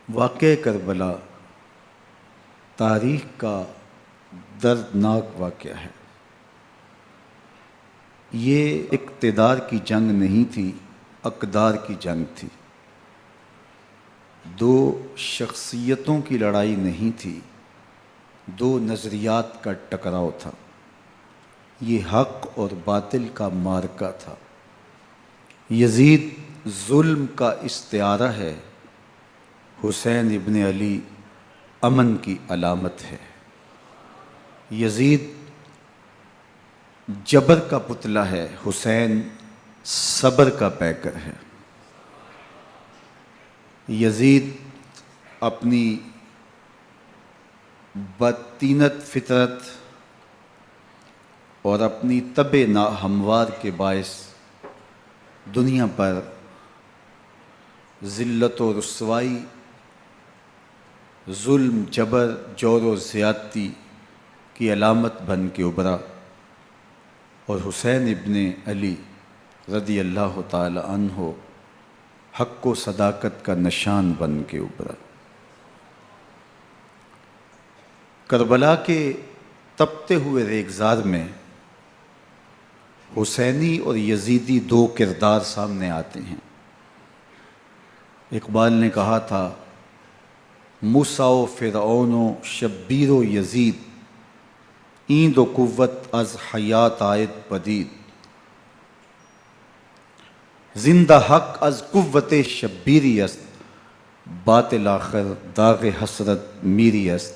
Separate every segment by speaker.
Speaker 1: واقعہ کربلا تاریخ کا دردناک واقعہ ہے۔ یہ اقتدار کی جنگ نہیں تھی، اقدار کی جنگ تھی۔ دو شخصیتوں کی لڑائی نہیں تھی، دو نظریات کا ٹکراؤ تھا۔ یہ حق اور باطل کا معرکہ تھا۔ یزید ظلم کا استعارہ ہے، حسین ابن علی امن کی علامت ہے۔ یزید جبر کا پتلا ہے، حسین صبر کا پیکر ہے۔ یزید اپنی بدطینت فطرت اور اپنی طبع ناہموار کے باعث دنیا پر ذلت و رسوائی، ظلم، جبر، جور و زیادتی کی علامت بن کے ابھرا، اور حسین ابن علی رضی اللہ تعالی عنہ حق و صداقت کا نشان بن کے ابھرا۔ کربلا کے تپتے ہوئے ریگزار میں حسینی اور یزیدی دو کردار سامنے آتے ہیں۔ اقبال نے کہا تھا، موسیٰ و فرعون و شبیر و یزید، ایند و قوت از حیات آید پدید، زندہ حق از قوت شبیری است، باطل آخر داغ حسرت میری است،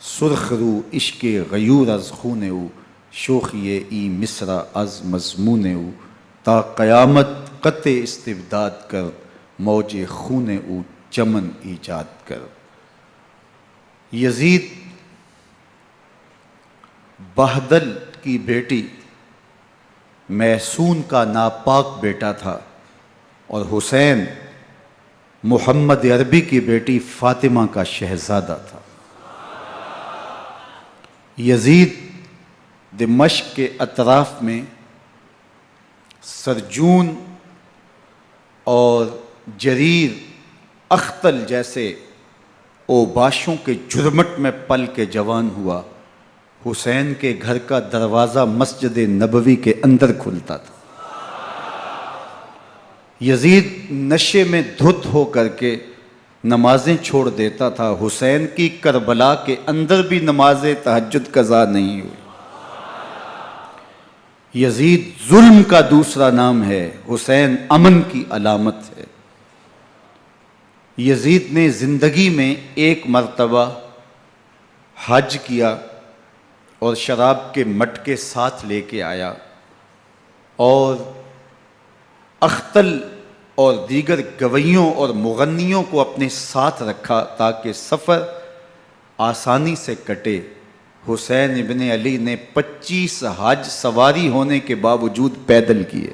Speaker 1: سرخ رو عشق غیور از خون او، شوخی ای مصرع از مضمون او، تا قیامت قطع استبداد کر، موج خون او چمن ایجاد کر۔ یزید بہدل کی بیٹی محسون کا ناپاک بیٹا تھا، اور حسین محمد عربی کی بیٹی فاطمہ کا شہزادہ تھا۔ یزید دمشق کے اطراف میں سرجون اور جریر اختل جیسے اوباشوں کے جرمٹ میں پل کے جوان ہوا۔ حسین کے گھر کا دروازہ مسجد نبوی کے اندر کھلتا تھا۔ یزید نشے میں دھت ہو کر کے نمازیں چھوڑ دیتا تھا۔ حسین کی کربلا کے اندر بھی نماز تہجد قضا نہیں ہوئی۔ یزید ظلم کا دوسرا نام ہے، حسین امن کی علامت ہے۔ یزید نے زندگی میں ایک مرتبہ حج کیا اور شراب کے مٹکے ساتھ لے کے آیا، اور اختل اور دیگر گویوں اور مغنیوں کو اپنے ساتھ رکھا تاکہ سفر آسانی سے کٹے۔ حسین ابن علی نے 25 حج سواری ہونے کے باوجود پیدل کیے۔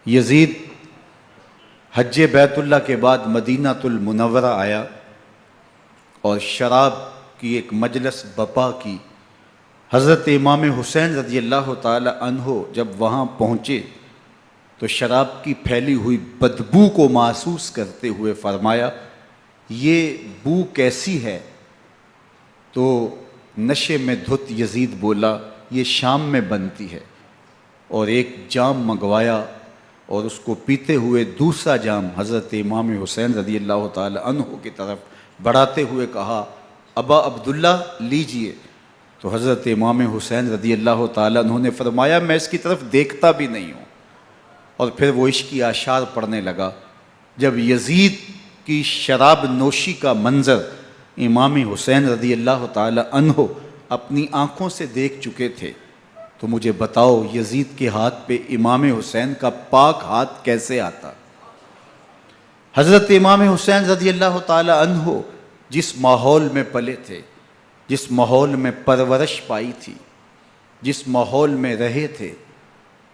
Speaker 1: یزید حج بیت اللہ کے بعد مدینہ المنورہ آیا اور شراب کی ایک مجلس بپا کی۔ حضرت امام حسین رضی اللہ تعالی عنہ جب وہاں پہنچے تو شراب کی پھیلی ہوئی بدبو کو محسوس کرتے ہوئے فرمایا، یہ بو کیسی ہے؟ تو نشے میں دھت یزید بولا، یہ شام میں بنتی ہے، اور ایک جام منگوایا اور اس کو پیتے ہوئے دوسرا جام حضرت امام حسین رضی اللہ تعالی عنہ کی طرف بڑھاتے ہوئے کہا، ابا عبداللہ لیجئے۔ تو حضرت امام حسین رضی اللہ تعالی عنہ نے فرمایا، میں اس کی طرف دیکھتا بھی نہیں ہوں، اور پھر وہ عشقی اشعار پڑھنے لگا۔ جب یزید کی شراب نوشی کا منظر امام حسین رضی اللہ تعالی عنہ اپنی آنکھوں سے دیکھ چکے تھے، تو مجھے بتاؤ یزید کے ہاتھ پہ امام حسین کا پاک ہاتھ کیسے آتا؟ حضرت امام حسین رضی اللہ تعالی عنہ جس ماحول میں پلے تھے، جس ماحول میں پرورش پائی تھی، جس ماحول میں رہے تھے،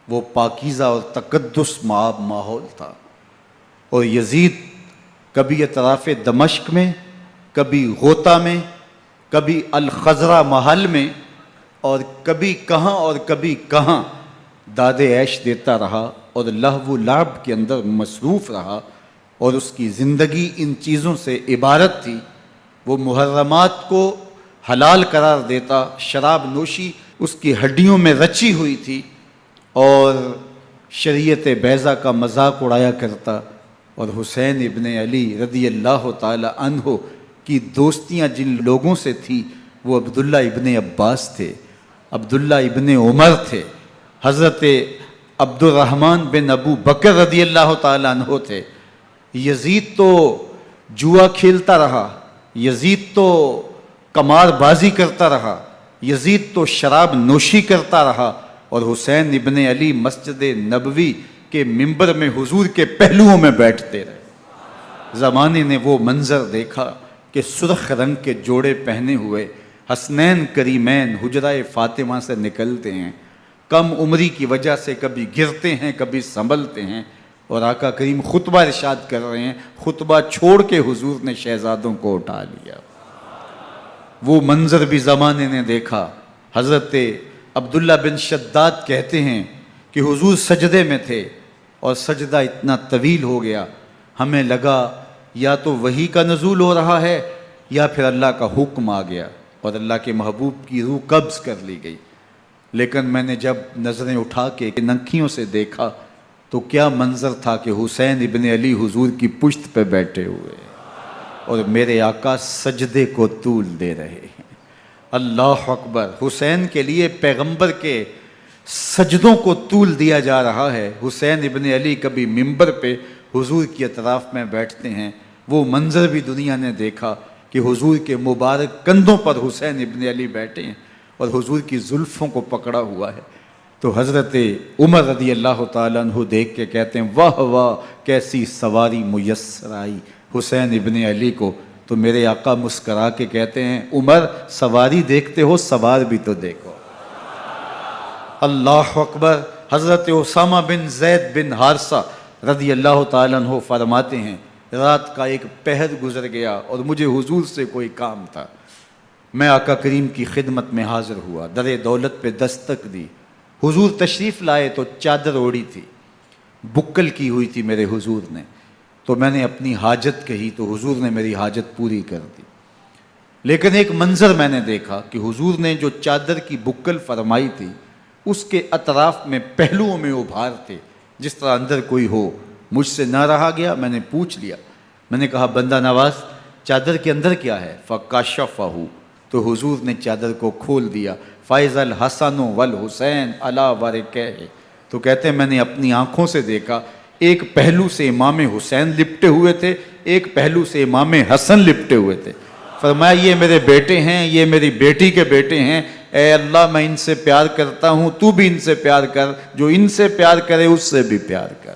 Speaker 1: وہ پاکیزہ اور تقدس مآب ماحول تھا۔ اور یزید کبھی اطراف دمشق میں، کبھی غوطہ میں، کبھی الخضرہ محل میں، اور کبھی کہاں داد عیش دیتا رہا اور لہو و لعب کے اندر مصروف رہا، اور اس کی زندگی ان چیزوں سے عبارت تھی۔ وہ محرمات کو حلال قرار دیتا، شراب نوشی اس کی ہڈیوں میں رچی ہوئی تھی، اور شریعت بیضا کا مذاق اڑایا کرتا۔ اور حسین ابن علی رضی اللہ تعالی عنہ کی دوستیاں جن لوگوں سے تھی وہ عبداللہ ابن عباس تھے، عبداللہ ابن عمر تھے، حضرت عبد الرحمن بن ابو بکر رضی اللہ تعالی عنہ تھے۔ یزید تو جوا کھیلتا رہا، یزید تو قمار بازی کرتا رہا، یزید تو شراب نوشی کرتا رہا، اور حسین ابن علی مسجد نبوی کے ممبر میں حضور کے پہلوؤں میں بیٹھتے رہے۔ زمانے نے وہ منظر دیکھا کہ سرخ رنگ کے جوڑے پہنے ہوئے حسنین کریمین حجرہ فاطمہ سے نکلتے ہیں، کم عمری کی وجہ سے کبھی گرتے ہیں کبھی سنبھلتے ہیں، اور آقا کریم خطبہ ارشاد کر رہے ہیں، خطبہ چھوڑ کے حضور نے شہزادوں کو اٹھا لیا۔ وہ منظر بھی زمانے نے دیکھا۔ حضرت عبداللہ بن شداد کہتے ہیں کہ حضور سجدے میں تھے اور سجدہ اتنا طویل ہو گیا، ہمیں لگا یا تو وحی کا نزول ہو رہا ہے یا پھر اللہ کا حکم آ گیا اور اللہ کے محبوب کی روح قبض کر لی گئی۔ لیکن میں نے جب نظریں اٹھا کے ننکیوں سے دیکھا تو کیا منظر تھا کہ حسین ابن علی حضور کی پشت پہ بیٹھے ہوئے اور میرے آقا سجدے کو طول دے رہے ہیں۔ اللہ اکبر! حسین کے لیے پیغمبر کے سجدوں کو طول دیا جا رہا ہے۔ حسین ابن علی کبھی ممبر پہ حضور کی اطراف میں بیٹھتے ہیں، وہ منظر بھی دنیا نے دیکھا کہ حضور کے مبارک کندھوں پر حسین ابن علی بیٹھے ہیں اور حضور کی زلفوں کو پکڑا ہوا ہے۔ تو حضرت عمر رضی اللہ تعالیٰ عنہ دیکھ کے کہتے ہیں واہ واہ کیسی سواری میسر آئی حسین ابن علی کو۔ تو میرے آقا مسکرا کے کہتے ہیں عمر سواری دیکھتے ہو سوار بھی تو دیکھو۔ اللہ اکبر! حضرت اسامہ بن زید بن حارثہ رضی اللہ تعالیٰ عنہ فرماتے ہیں رات کا ایک پہر گزر گیا اور مجھے حضور سے کوئی کام تھا، میں آقا کریم کی خدمت میں حاضر ہوا، در دولت پہ دستک دی، حضور تشریف لائے تو چادر اوڑی تھی، بکل کی ہوئی تھی میرے حضور نے، تو میں نے اپنی حاجت کہی تو حضور نے میری حاجت پوری کر دی۔ لیکن ایک منظر میں نے دیکھا کہ حضور نے جو چادر کی بکل فرمائی تھی اس کے اطراف میں پہلوؤں میں ابھار تھے جس طرح اندر کوئی ہو۔ مجھ سے نہ رہا گیا، میں نے پوچھ لیا، میں نے کہا بندہ نواز چادر کے اندر کیا ہے؟ فَكَشَفَهُ، تو حضور نے چادر کو کھول دیا۔ فَإِذَا الْحَسَنُ وَالْحُسَيْنُ عَلَىٰ وَرِكَيْهِ، تو کہتے ہیں میں نے اپنی آنکھوں سے دیکھا ایک پہلو سے امام حسین لپٹے ہوئے تھے، ایک پہلو سے امام حسن لپٹے ہوئے تھے۔ فرمایا یہ میرے بیٹے ہیں، یہ میری بیٹی کے بیٹے ہیں، اے اللہ میں ان سے پیار کرتا ہوں، تو بھی ان سے پیار کر، جو ان سے پیار کرے اس سے بھی پیار کر۔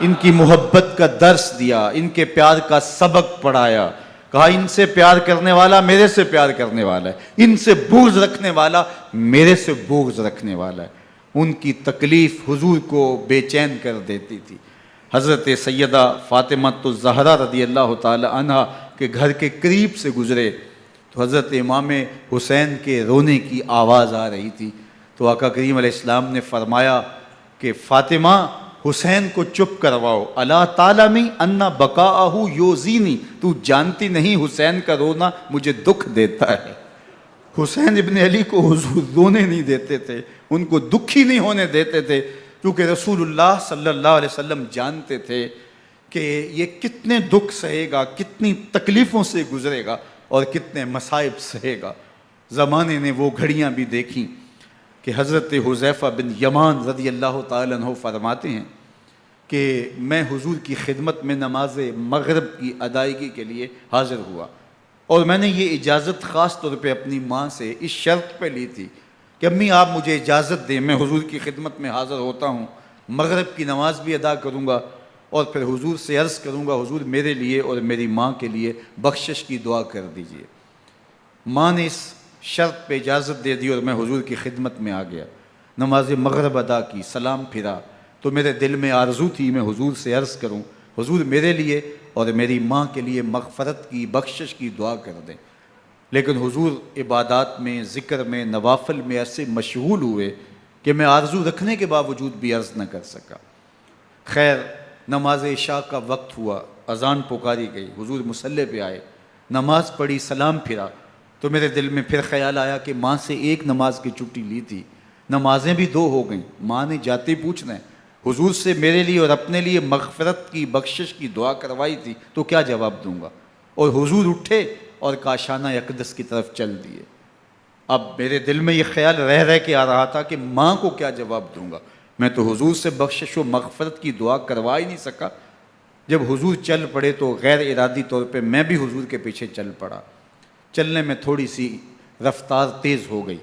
Speaker 1: ان کی محبت کا درس دیا، ان کے پیار کا سبق پڑھایا، کہا ان سے پیار کرنے والا میرے سے پیار کرنے والا ہے، ان سے بغض رکھنے والا میرے سے بغض رکھنے والا ہے۔ ان کی تکلیف حضور کو بے چین کر دیتی تھی۔ حضرت سیدہ فاطمہ الزہرا رضی اللہ تعالی عنہ کے گھر کے قریب سے گزرے تو حضرت امام حسین کے رونے کی آواز آ رہی تھی، تو آقا کریم علیہ السلام نے فرمایا کہ فاطمہ حسین کو چپ کرواؤ، الا تعلمی ان بقاءہ یوزینی، تو جانتی نہیں حسین کا رونا مجھے دکھ دیتا ہے۔ حسین ابن علی کو حضور رونے نہیں دیتے تھے، ان کو دکھی نہیں ہونے دیتے تھے، کیونکہ رسول اللہ صلی اللہ علیہ وسلم جانتے تھے کہ یہ کتنے دکھ سہے گا، کتنی تکلیفوں سے گزرے گا اور کتنے مصائب سہے گا۔ زمانے نے وہ گھڑیاں بھی دیکھیں کہ حضرت حذیفہ بن یمان رضی اللہ تعالیٰ عنہ فرماتے ہیں کہ میں حضور کی خدمت میں نماز مغرب کی ادائیگی کے لیے حاضر ہوا، اور میں نے یہ اجازت خاص طور پہ اپنی ماں سے اس شرط پہ لی تھی کہ امی آپ مجھے اجازت دیں، میں حضور کی خدمت میں حاضر ہوتا ہوں، مغرب کی نماز بھی ادا کروں گا اور پھر حضور سے عرض کروں گا حضور میرے لیے اور میری ماں کے لیے بخشش کی دعا کر دیجئے۔ ماں نے اس شرط پہ اجازت دے دی اور میں حضور کی خدمت میں آ گیا، نماز مغرب ادا کی، سلام پھرا تو میرے دل میں آرزو تھی میں حضور سے عرض کروں حضور میرے لیے اور میری ماں کے لیے مغفرت کی بخشش کی دعا کر دیں، لیکن حضور عبادات میں ذکر میں نوافل میں ایسے مشغول ہوئے کہ میں آرزو رکھنے کے باوجود بھی عرض نہ کر سکا۔ خیر نماز عشاء کا وقت ہوا، اذان پکاری گئی، حضور مصلی پہ آئے، نماز پڑھی، سلام پھرا، تو میرے دل میں پھر خیال آیا کہ ماں سے ایک نماز کی چھٹی لی تھی، نمازیں بھی 2 ہو گئیں، ماں نے جاتے پوچھنا ہے حضور سے میرے لیے اور اپنے لیے مغفرت کی، بخشش کی دعا کروائی تھی، تو کیا جواب دوں گا؟ اور حضور اٹھے اور کاشانہ اقدس کی طرف چل دیے۔ اب میرے دل میں یہ خیال رہ کے آ رہا تھا کہ ماں کو کیا جواب دوں گا، میں تو حضور سے بخشش و مغفرت کی دعا کروا ہی نہیں سکا۔ جب حضور چل پڑے تو غیر ارادی طور پہ میں بھی حضور کے پیچھے چل پڑا۔ چلنے میں تھوڑی سی رفتار تیز ہو گئی،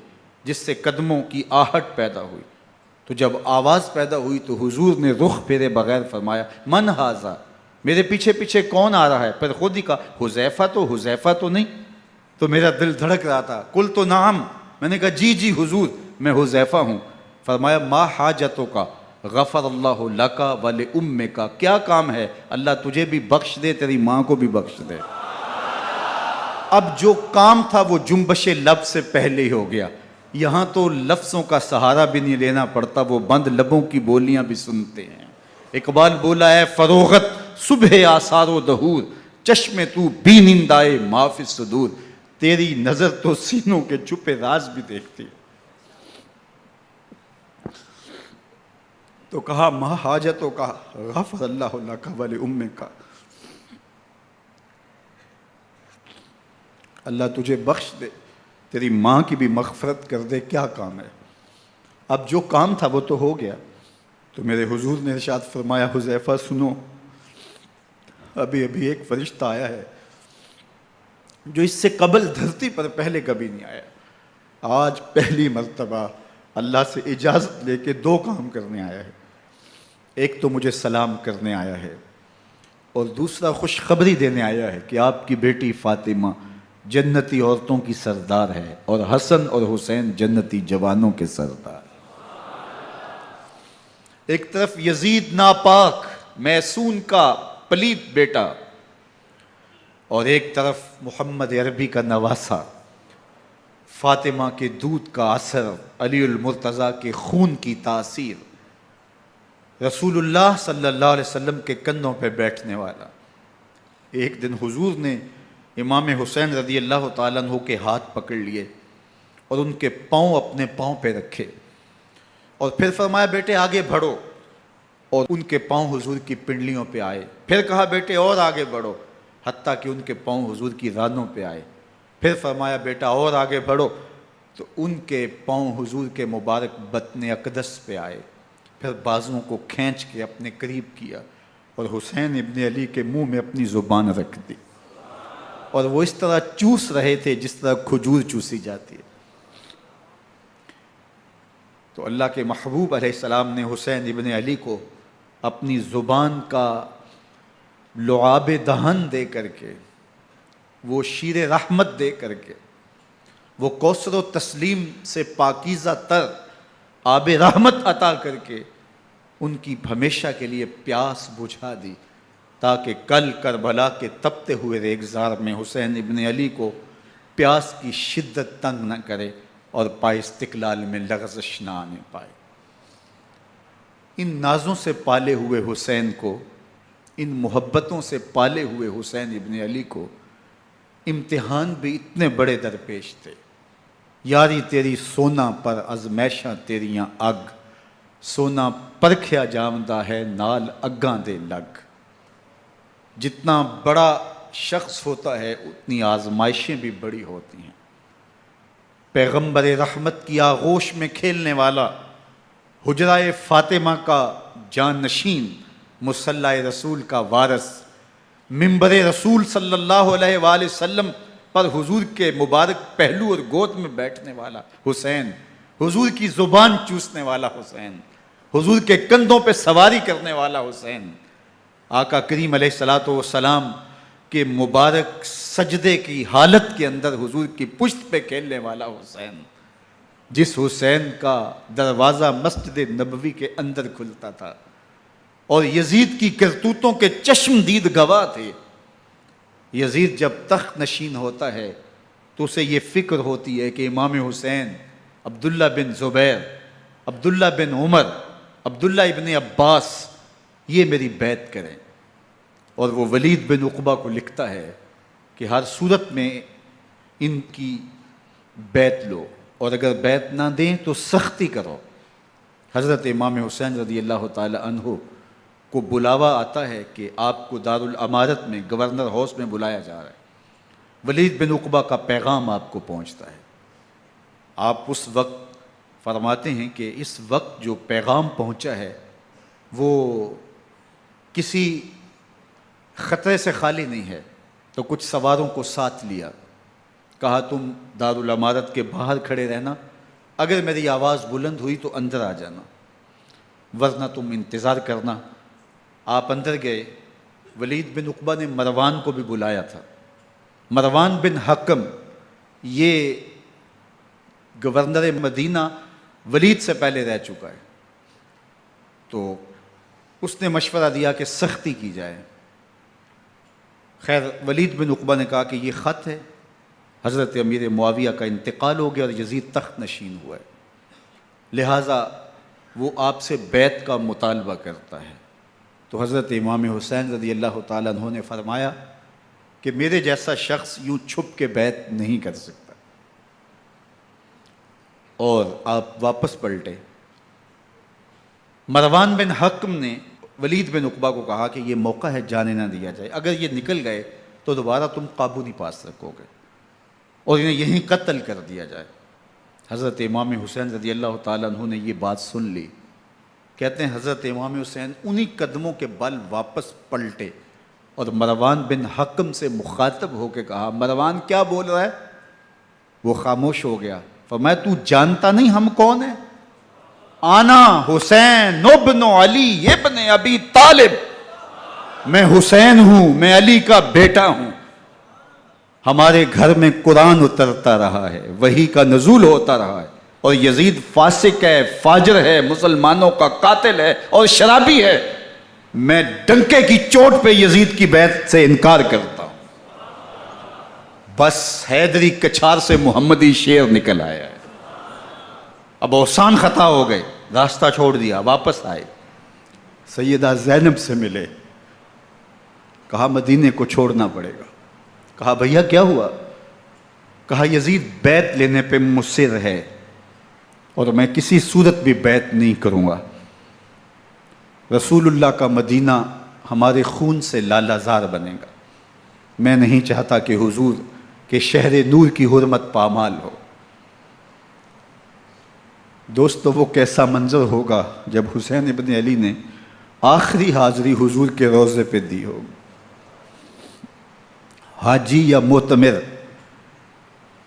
Speaker 1: جس سے قدموں کی آہٹ پیدا ہوئی، تو جب آواز پیدا ہوئی تو حضور نے رخ پھیرے بغیر فرمایا من ھذا، میرے پیچھے پیچھے کون آ رہا ہے؟ پھر خود ہی کہا حذیفہ تو نہیں؟ تو میرا دل دھڑک رہا تھا، قلت نعم، میں نے کہا جی حضور میں حذیفہ ہوں۔ فرمایا ما حاجتک غفر اللہ لک ولامک، کیا کام ہے؟ اللہ تجھے بھی بخش دے، تیری ماں کو بھی بخش دے۔ اب جو کام تھا وہ جنبش لب سے پہلے ہی ہو گیا، یہاں تو لفظوں کا سہارا بھی نہیں لینا پڑتا، وہ بند لبوں کی بولیاں بھی سنتے ہیں۔ اقبال بولا ہے فروغت صبح آثار و دہور، چشم تو بی نندائے ما فی الصدور، تیری نظر تو سینوں کے چھپے راز بھی دیکھتی۔ تو کہا ما حاجتوں کا غفر اللہ لک ولامک، اللہ تجھے بخش دے، تیری ماں کی بھی مغفرت کر دے، کیا کام ہے؟ اب جو کام تھا وہ تو ہو گیا۔ تو میرے حضور نے ارشاد فرمایا حذیفہ سنو، ابھی ایک فرشتہ آیا ہے جو اس سے قبل دھرتی پر پہلے کبھی نہیں آیا، آج پہلی مرتبہ اللہ سے اجازت لے کے 2 کام کرنے آیا ہے، ایک تو مجھے سلام کرنے آیا ہے اور دوسرا خوشخبری دینے آیا ہے کہ آپ کی بیٹی فاطمہ جنتی عورتوں کی سردار ہے اور حسن اور حسین جنتی جوانوں کے سردار۔ ایک طرف یزید ناپاک میسون کا پلیت بیٹا، اور ایک طرف محمد عربی کا نواسا، فاطمہ کے دودھ کا اثر، علی المرتضیٰ کے خون کی تاثیر، رسول اللہ صلی اللہ علیہ وسلم کے کندھوں پہ بیٹھنے والا۔ ایک دن حضور نے امام حسین رضی اللہ تعالیٰ عنہ کے ہاتھ پکڑ لیے اور ان کے پاؤں اپنے پاؤں پہ رکھے اور پھر فرمایا بیٹے آگے بڑھو، اور ان کے پاؤں حضور کی پنڈلیوں پہ آئے، پھر کہا بیٹے اور آگے بڑھو، حتیٰ کہ ان کے پاؤں حضور کی رانوں پہ آئے، پھر فرمایا بیٹا اور آگے بڑھو، تو ان کے پاؤں حضور کے مبارک بطن اقدس پہ آئے، پھر بازوؤں کو کھینچ کے اپنے قریب کیا اور حسین ابن علی کے منہ میں اپنی زبان رکھ دی، اور وہ اس طرح چوس رہے تھے جس طرح کھجور چوسی جاتی ہے۔ تو اللہ کے محبوب علیہ السلام نے حسین ابن علی کو اپنی زبان کا لعاب دہن دے کر کے، وہ شیر رحمت دے کر کے، وہ کوثر و تسلیم سے پاکیزہ تر آب رحمت عطا کر کے ان کی ہمیشہ کے لیے پیاس بجھا دی، تاکہ کل کربلا کے تپتے ہوئے ریگزار میں حسین ابن علی کو پیاس کی شدت تنگ نہ کرے اور پائے استقلال میں لغزش نہ آنے پائے۔ ان نازوں سے پالے ہوئے حسین کو، ان محبتوں سے پالے ہوئے حسین ابن علی کو امتحان بھی اتنے بڑے درپیش تھے۔ یاری تیری سونا پر ازمیشاں تیریاں اگ، سونا پرکھیا جامدہ ہے نال اگاں دے لگ۔ جتنا بڑا شخص ہوتا ہے اتنی آزمائشیں بھی بڑی ہوتی ہیں۔ پیغمبر رحمت کی آغوش میں کھیلنے والا، حجرہ فاطمہ کا جانشین، مصلی رسول کا وارث، منبر رسول صلی اللہ علیہ وآلہ وسلم پر حضور کے مبارک پہلو اور گود میں بیٹھنے والا حسین، حضور کی زبان چوسنے والا حسین، حضور کے کندھوں پہ سواری کرنے والا حسین، آقا کریم علیہ الصلوۃ والسلام کے مبارک سجدے کی حالت کے اندر حضور کی پشت پہ کھیلنے والا حسین، جس حسین کا دروازہ مسجد نبوی کے اندر کھلتا تھا اور یزید کی کرتوتوں کے چشم دید گواہ تھے۔ یزید جب تخت نشین ہوتا ہے تو اسے یہ فکر ہوتی ہے کہ امام حسین، عبداللہ بن زبیر، عبداللہ بن عمر، عبداللہ ابن عباس یہ میری بیعت کریں۔ اور وہ ولید بن عقبہ کو لکھتا ہے کہ ہر صورت میں ان کی بیعت لو، اور اگر بیعت نہ دیں تو سختی کرو۔ حضرت امام حسین رضی اللہ تعالی عنہ کو بلاوا آتا ہے کہ آپ کو دارالامارت میں گورنر ہاؤس میں بلایا جا رہا ہے، ولید بن عقبہ کا پیغام آپ کو پہنچتا ہے۔ آپ اس وقت فرماتے ہیں کہ اس وقت جو پیغام پہنچا ہے وہ کسی خطرے سے خالی نہیں ہے، تو کچھ سواروں کو ساتھ لیا، کہا تم دارالامارت کے باہر کھڑے رہنا، اگر میری آواز بلند ہوئی تو اندر آ جانا، ورنہ تم انتظار کرنا۔ آپ اندر گئے۔ ولید بن عقبہ نے مروان کو بھی بلایا تھا۔ مروان بن حکم یہ گورنر مدینہ ولید سے پہلے رہ چکا ہے، تو اس نے مشورہ دیا کہ سختی کی جائے۔ خیر ولید بن عقبہ نے کہا کہ یہ خط ہے، حضرت امیر معاویہ کا انتقال ہو گیا اور یزید تخت نشین ہوا ہے، لہٰذا وہ آپ سے بیعت کا مطالبہ کرتا ہے۔ تو حضرت امام حسین رضی اللہ تعالیٰ عنہ نے فرمایا کہ میرے جیسا شخص یوں چھپ کے بیعت نہیں کر سکتا، اور آپ واپس پلٹے۔ مروان بن حکم نے ولید بن عقبہ کو کہا کہ یہ موقع ہے جانے نہ دیا جائے، اگر یہ نکل گئے تو دوبارہ تم قابو نہیں پا سکو گے، اور انہیں یہیں قتل کر دیا جائے۔ حضرت امام حسین رضی اللہ تعالیٰ عنہ نے یہ بات سن لی۔ کہتے ہیں حضرت امام حسین انہی قدموں کے بل واپس پلٹے اور مروان بن حکم سے مخاطب ہو کے کہا، مروان کیا بول رہا ہے؟ وہ خاموش ہو گیا۔ فرمایا تو جانتا نہیں ہم کون ہیں؟ آنا حسین ابن علی ابن ابی طالب، میں حسین ہوں، میں علی کا بیٹا ہوں، ہمارے گھر میں قرآن اترتا رہا ہے، وحی کا نزول ہوتا رہا ہے، اور یزید فاسق ہے، فاجر ہے، مسلمانوں کا قاتل ہے اور شرابی ہے، میں ڈنکے کی چوٹ پہ یزید کی بیعت سے انکار کرتا ہوں۔ بس حیدری کچھار سے محمدی شیر نکل آیا ہے۔ اب اوسان خطا ہو گئے، راستہ چھوڑ دیا، واپس آئے، سیدہ زینب سے ملے، کہا مدینے کو چھوڑنا پڑے گا۔ کہا بھیا کیا ہوا؟ کہا یزید بیعت لینے پہ مصر ہے اور میں کسی صورت بھی بیعت نہیں کروں گا۔ رسول اللہ کا مدینہ ہمارے خون سے لالا زار بنے گا، میں نہیں چاہتا کہ حضور کے شہر نور کی حرمت پامال ہو۔ دوستو وہ کیسا منظر ہوگا جب حسین ابن علی نے آخری حاضری حضور کے روضے پہ دی ہوگی۔ حاجی یا معتمر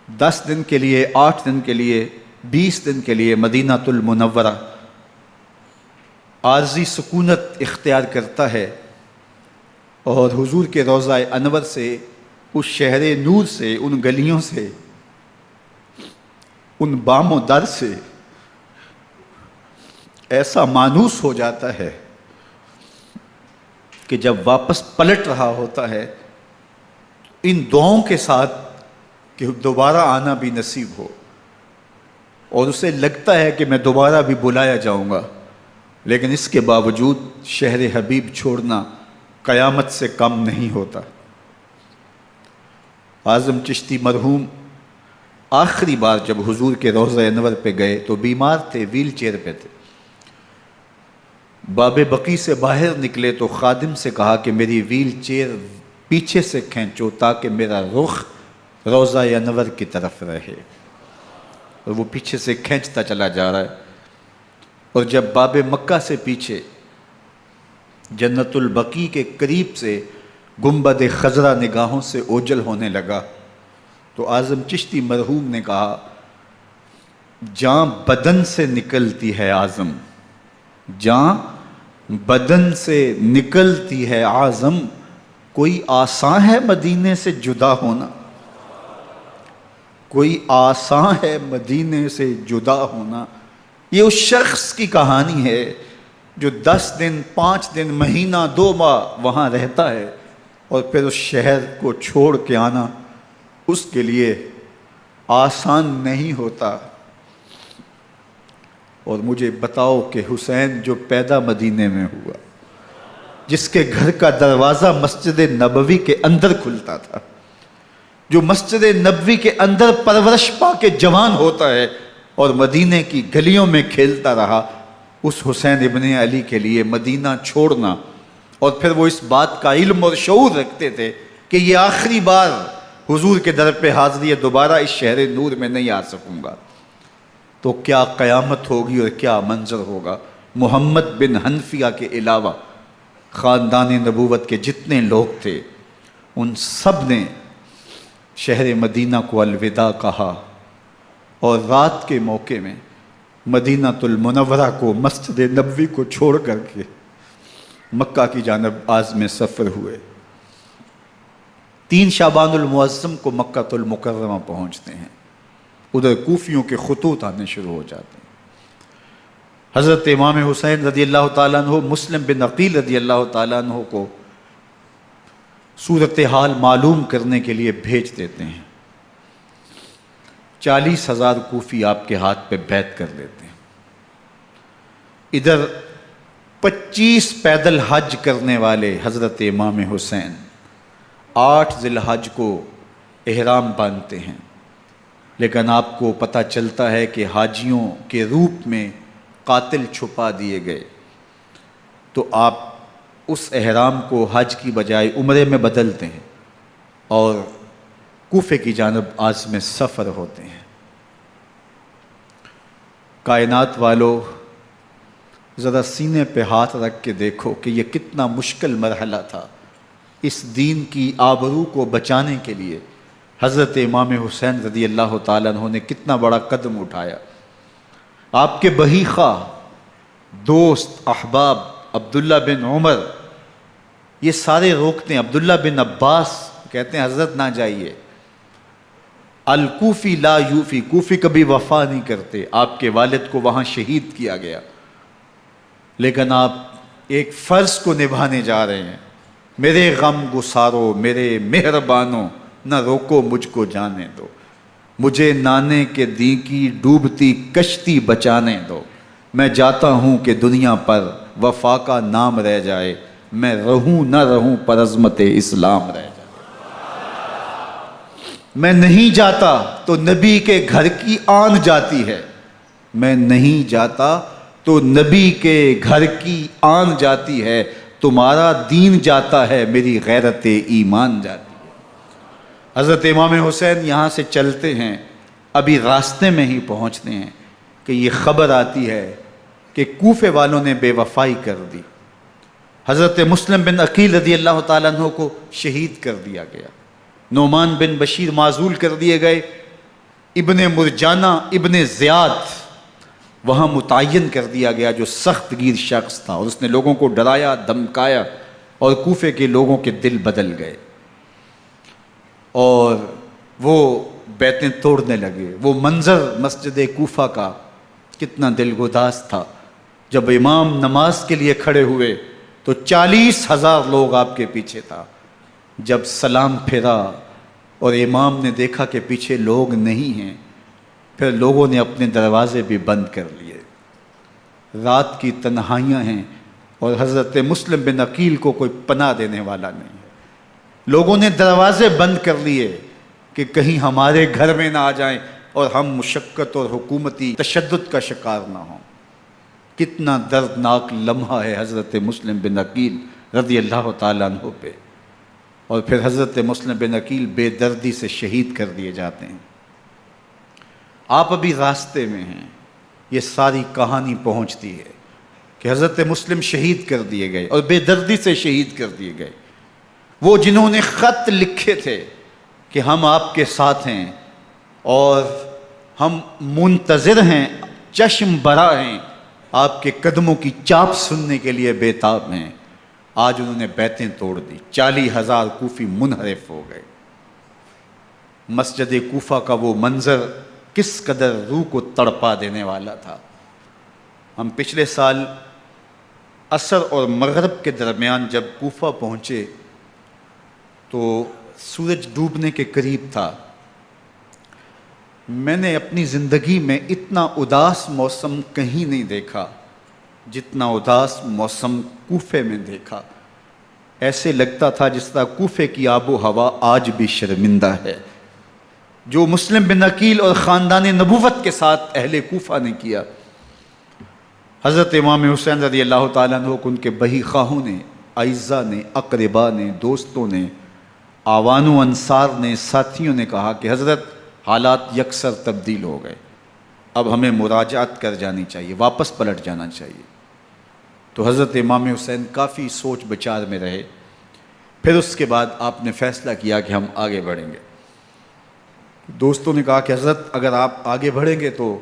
Speaker 1: 10 دن کے لیے، 8 دن کے لیے، 20 دن کے لیے مدینہ المنورہ عارضی سکونت اختیار کرتا ہے، اور حضور کے روضہ انور سے، اس شہر نور سے، ان گلیوں سے، ان بام و در سے ایسا مانوس ہو جاتا ہے کہ جب واپس پلٹ رہا ہوتا ہے ان دعاؤں کے ساتھ کہ دوبارہ آنا بھی نصیب ہو، اور اسے لگتا ہے کہ میں دوبارہ بھی بلایا جاؤں گا، لیکن اس کے باوجود شہر حبیب چھوڑنا قیامت سے کم نہیں ہوتا۔ اعظم چشتی مرحوم آخری بار جب حضور کے روضہ انور پہ گئے تو بیمار تھے، ویل چیئر پہ تھے۔ باب بقی سے باہر نکلے تو خادم سے کہا کہ میری ویل چیئر پیچھے سے کھینچو تاکہ میرا رخ روضہ انور کی طرف رہے، اور وہ پیچھے سے کھینچتا چلا جا رہا ہے، اور جب باب مکہ سے پیچھے جنت البقیع کے قریب سے گنبد خضرا نگاہوں سے اوجل ہونے لگا تو اعظم چشتی مرحوم نے کہا، جان بدن سے نکلتی ہے اعظم، جان بدن سے نکلتی ہے اعظم، کوئی آسان ہے مدینے سے جدا ہونا، کوئی آسان ہے مدینے سے جدا ہونا۔ یہ اس شخص کی کہانی ہے جو 10 دن، 5 دن، مہینہ، 2 ماہ وہاں رہتا ہے، اور پھر اس شہر کو چھوڑ کے آنا اس کے لیے آسان نہیں ہوتا۔ اور مجھے بتاؤ کہ حسین جو پیدا مدینے میں ہوا، جس کے گھر کا دروازہ مسجد نبوی کے اندر کھلتا تھا، جو مسجد نبوی کے اندر پرورش پا کے جوان ہوتا ہے اور مدینے کی گلیوں میں کھیلتا رہا، اس حسین ابن علی کے لیے مدینہ چھوڑنا، اور پھر وہ اس بات کا علم اور شعور رکھتے تھے کہ یہ آخری بار حضور کے در پہ حاضری ہے، دوبارہ اس شہر نور میں نہیں آ سکوں گا، تو کیا قیامت ہوگی اور کیا منظر ہوگا۔ محمد بن حنفیہ کے علاوہ خاندان نبوت کے جتنے لوگ تھے ان سب نے شہر مدینہ کو الوداع کہا، اور رات کے موقع میں مدینہ المنورہ کو، مسجد نبوی کو چھوڑ کر کے مکہ کی جانب عازم سفر ہوئے۔ 3 شعبان المعظم کو مکہ المکرمہ پہنچتے ہیں، ادھر کوفیوں کے خطوط آنے شروع ہو جاتے ہیں۔ حضرت امام حسین رضی اللہ تعالیٰ عنہ مسلم بن عقیل رضی اللہ تعالیٰ عنہ کو صورتحال معلوم کرنے کے لیے بھیج دیتے ہیں۔ 40,000 کوفی آپ کے ہاتھ پہ بیعت کر لیتے ہیں۔ ادھر 25 پیدل حج کرنے والے حضرت امام حسین 8 ذی الحج کو احرام باندھتے ہیں، لیکن آپ کو پتہ چلتا ہے کہ حاجیوں کے روپ میں قاتل چھپا دیے گئے، تو آپ اس احرام کو حج کی بجائے عمرے میں بدلتے ہیں اور کوفے کی جانب عازم سفر ہوتے ہیں۔ کائنات والو، ذرا سینے پہ ہاتھ رکھ کے دیکھو کہ یہ کتنا مشکل مرحلہ تھا۔ اس دین کی آبرو کو بچانے کے لیے حضرت امام حسین رضی اللہ تعالیٰ عنہ نے کتنا بڑا قدم اٹھایا۔ آپ کے بہی خواہ، دوست، احباب عبداللہ بن عمر یہ سارے روکتے ہیں۔ عبداللہ بن عباس کہتے ہیں حضرت نہ جائیے، الکوفی لا یوفی، کوفی کبھی وفا نہیں کرتے، آپ کے والد کو وہاں شہید کیا گیا، لیکن آپ ایک فرض کو نبھانے جا رہے ہیں۔ میرے غم گسارو، میرے مہربانوں، نہ روکو مجھ کو جانے دو، مجھے نانے کے دی کی ڈوبتی کشتی بچانے دو، میں جاتا ہوں کہ دنیا پر وفا کا نام رہ جائے، میں رہوں نہ رہوں پر عظمت اسلام رہ جائے۔ میں نہیں جاتا تو نبی کے گھر کی آن جاتی ہے، میں نہیں جاتا تو نبی کے گھر کی آن جاتی ہے، تمہارا دین جاتا ہے، میری غیرت ایمان جاتی ہے۔ حضرت امام حسین یہاں سے چلتے ہیں، ابھی راستے میں ہی پہنچتے ہیں کہ یہ خبر آتی ہے کہ کوفے والوں نے بے وفائی کر دی، حضرت مسلم بن عقیل رضی اللہ تعالیٰ عنہ کو شہید کر دیا گیا، نعمان بن بشیر معزول کر دیے گئے، ابن مرجانہ ابن زیاد وہاں متعین کر دیا گیا جو سخت گیر شخص تھا، اور اس نے لوگوں کو ڈرایا، دھمکایا، اور کوفے کے لوگوں کے دل بدل گئے اور وہ بیتیں توڑنے لگے۔ وہ منظر مسجد کوفہ کا کتنا دلگداز تھا۔ جب امام نماز کے لیے کھڑے ہوئے تو 40,000 لوگ آپ کے پیچھے تھا۔ جب سلام پھیرا اور امام نے دیکھا کہ پیچھے لوگ نہیں ہیں، پھر لوگوں نے اپنے دروازے بھی بند کر لیے۔ رات کی تنہائیاں ہیں اور حضرت مسلم بن عقیل کو کوئی پناہ دینے والا نہیں ہے۔ لوگوں نے دروازے بند کر لیے کہ کہیں ہمارے گھر میں نہ آ جائیں اور ہم مشقت اور حکومتی تشدد کا شکار نہ ہوں۔ کتنا دردناک لمحہ ہے حضرت مسلم بن عقیل رضی اللہ تعالیٰ عنہ پہ، اور پھر حضرت مسلم بن عقیل بے دردی سے شہید کر دیے جاتے ہیں۔ آپ ابھی راستے میں ہیں، یہ ساری کہانی پہنچتی ہے کہ حضرت مسلم شہید کر دیے گئے اور بے دردی سے شہید کر دیے گئے۔ وہ جنہوں نے خط لکھے تھے کہ ہم آپ کے ساتھ ہیں اور ہم منتظر ہیں، چشم برا ہیں، آپ کے قدموں کی چاپ سننے کے لیے بےتاب ہیں، آج انہوں نے بیتیں توڑ دی۔ 40,000 کوفی منحرف ہو گئے۔ مسجد کوفہ کا وہ منظر کس قدر روح کو تڑپا دینے والا تھا۔ ہم پچھلے سال عصر اور مغرب کے درمیان جب کوفہ پہنچے تو سورج ڈوبنے کے قریب تھا۔ میں نے اپنی زندگی میں اتنا اداس موسم کہیں نہیں دیکھا جتنا اداس موسم کوفے میں دیکھا۔ ایسے لگتا تھا جس طرح کوفے کی آب و ہوا آج بھی شرمندہ ہے۔ جو مسلم بن عقیل اور خاندان نبوت کے ساتھ اہل کوفہ نے کیا، حضرت امام حسین رضی اللہ تعالیٰ عنہ کو ان کے بہی خواہوں نے، اعزاء نے، اقربا نے، دوستوں نے، آوان و انصار نے، ساتھیوں نے کہا کہ حضرت حالات یکسر تبدیل ہو گئے، اب ہمیں مراجعت کر جانی چاہیے، واپس پلٹ جانا چاہیے۔ تو حضرت امام حسین کافی سوچ بچار میں رہے، پھر اس کے بعد آپ نے فیصلہ کیا کہ ہم آگے بڑھیں گے۔ دوستوں نے کہا کہ حضرت اگر آپ آگے بڑھیں گے تو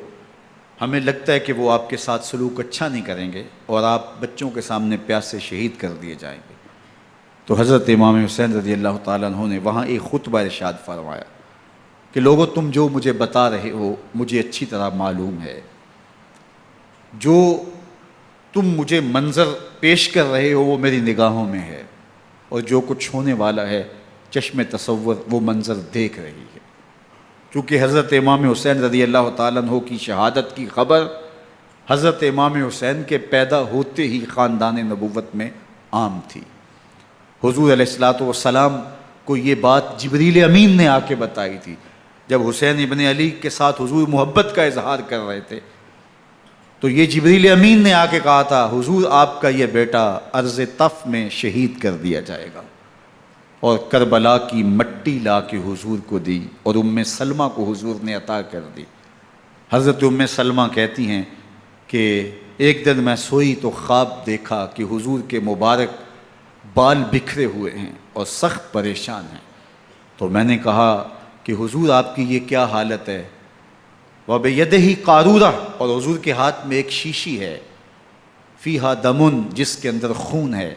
Speaker 1: ہمیں لگتا ہے کہ وہ آپ کے ساتھ سلوک اچھا نہیں کریں گے اور آپ بچوں کے سامنے پیاس سے شہید کر دیے جائیں گے۔ تو حضرت امام حسین رضی اللہ تعالیٰ عنہ نے وہاں ایک خطبہ ارشاد فرمایا کہ لوگو تم جو مجھے بتا رہے ہو مجھے اچھی طرح معلوم ہے، جو تم مجھے منظر پیش کر رہے ہو وہ میری نگاہوں میں ہے، اور جو کچھ ہونے والا ہے چشم تصور وہ منظر دیکھ رہی ہے۔ چونکہ حضرت امام حسین رضی اللہ تعالیٰ عنہ کی شہادت کی خبر حضرت امام حسین کے پیدا ہوتے ہی خاندان نبوت میں عام تھی۔ حضور علیہ الصلوۃ والسلام کو یہ بات جبریل امین نے آ کے بتائی تھی جب حسین ابن علی کے ساتھ حضور محبت کا اظہار کر رہے تھے، تو یہ جبریل امین نے آ کے کہا تھا حضور آپ کا یہ بیٹا ارض طف میں شہید کر دیا جائے گا، اور کربلا کی مٹی لا کے حضور کو دی اور ام سلمہ کو حضور نے عطا کر دی۔ حضرت ام سلمہ کہتی ہیں کہ ایک دن میں سوئی تو خواب دیکھا کہ حضور کے مبارک بال بکھرے ہوئے ہیں اور سخت پریشان ہیں، تو میں نے کہا کہ حضور آپ کی یہ کیا حالت ہے؟ وَبِيَدِهِ قَارُورَةٌ، اور حضور کے ہاتھ میں ایک شیشی ہے، فِيهَا دَمٌ، جس کے اندر خون ہے۔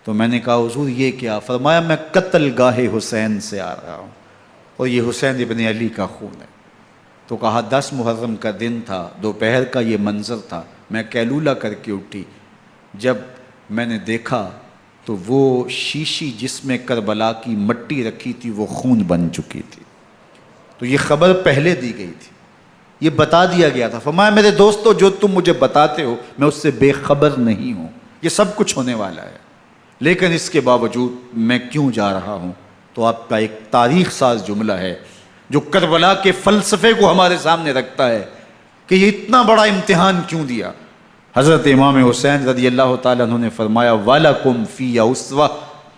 Speaker 1: تو میں نے کہا حضور یہ کیا؟ فرمایا میں قتل گاہ حسین سے آ رہا ہوں اور یہ حسین ابن علی کا خون ہے۔ تو کہا 10 محرم کا دن تھا، دوپہر کا یہ منظر تھا، میں کیلولہ کر کے اٹھی، جب میں نے دیکھا تو وہ شیشی جس میں کربلا کی مٹی رکھی تھی وہ خون بن چکی تھی۔ تو یہ خبر پہلے دی گئی تھی، یہ بتا دیا گیا تھا۔ فرمایا میرے دوستو جو تم مجھے بتاتے ہو میں اس سے بے خبر نہیں ہوں، یہ سب کچھ ہونے والا ہے، لیکن اس کے باوجود میں کیوں جا رہا ہوں؟ تو آپ کا ایک تاریخ ساز جملہ ہے جو کربلا کے فلسفے کو ہمارے سامنے رکھتا ہے کہ یہ اتنا بڑا امتحان کیوں دیا۔ حضرت امام حسین رضی اللہ تعالیٰ عنہ نے فرمایا وَلَكُمْ فِي أُسْوَةٌ،